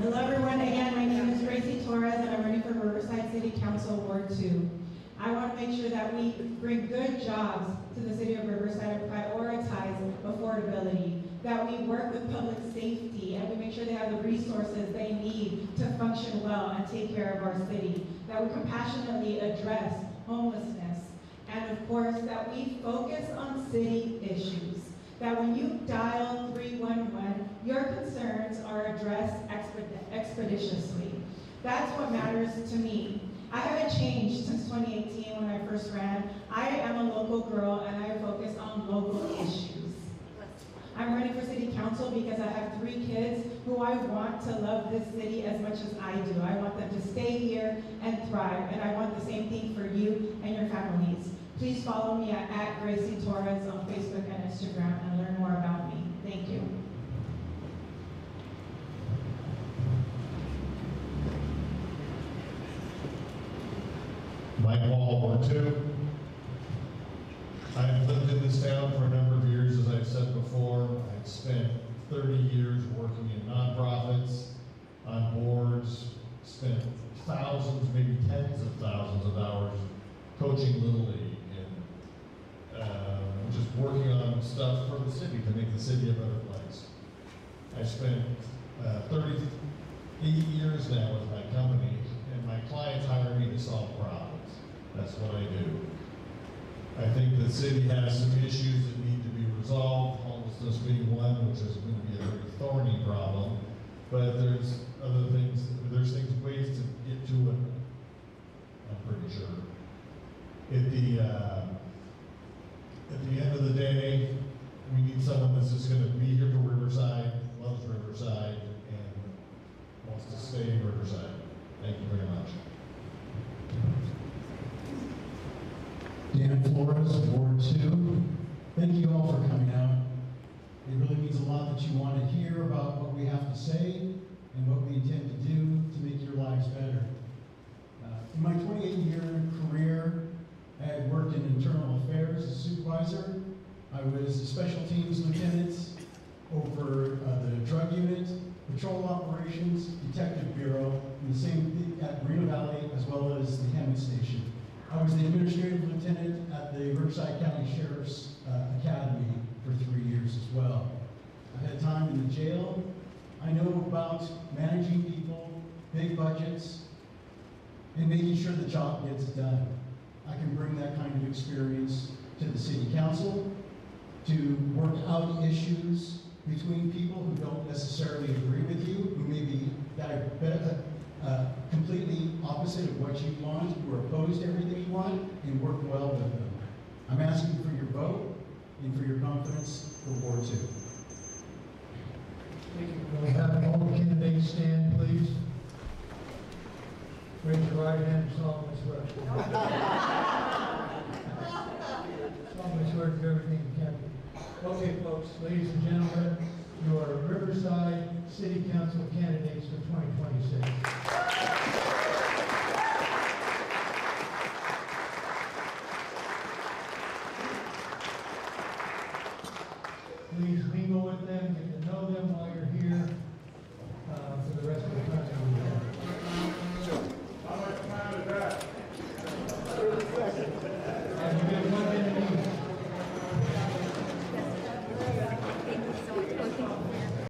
Hello everyone, again, my name is Tracy Torres and I'm running for Riverside City Council Ward 2. I want to make sure that we bring good jobs to the city of Riverside and prioritize affordability, that we work with public safety and we make sure they have the resources they need to function well and take care of our city, that we compassionately address homelessness, and of course that we focus on city issues, that when you dial 311, your concerns are addressed expeditiously. That's what matters to me. I haven't changed since 2018 when I first ran. I am a local girl and I focus on local issues. I'm running for city council because I have 3 kids who I want to love this city as much as I do. I want them to stay here and thrive, and I want the same thing for you and your families. Please follow me at Gracie Torres on Facebook and Instagram and learn more about me. Thank you. Mike Wall, Ward 2. I've lived in this town for a number of years, as I've said before. I've spent 30 years working in nonprofits, on boards, spent thousands, maybe tens of thousands of hours coaching Little League and just working on stuff for the city to make the city a better place. I spent 38 years now with my company, and my clients hire me to solve problems. That's what I do. I think the city has some issues that need to be resolved, homelessness being one, which is going to be a very thorny problem. But there's other things, ways to get to it, I'm pretty sure. At the end of the day, we need someone that's just going to be here for Riverside, loves Riverside, and wants to stay in Riverside. Thank you very much. Dan Flores, Ward 2. Thank you all for coming out. It really means a lot that you want to hear about what we have to say and what we intend to do to make your lives better. In my 28-year career, I had worked in internal affairs as supervisor. I was a special teams lieutenant over the drug unit, patrol operations, detective bureau, and the same thing at Reno Valley as well as the Hammond Station. I was the administrative lieutenant at the Riverside County Sheriff's Academy for 3 years as well. I had time in the jail. I know about managing people, big budgets, and making sure the job gets done. I can bring that kind of experience to the city council to work out issues between people who don't necessarily agree with you, who may be completely opposite of what you want, who are opposed to everything you want, and work well with them. I'm asking for your vote and for your confidence for Ward 2. Can we have all the candidates stand, please? Raise your right hand and solemnly swear. Solemnly swear to do everything you can. Okay, folks, ladies and gentlemen, you are Riverside City Council candidates for 2026.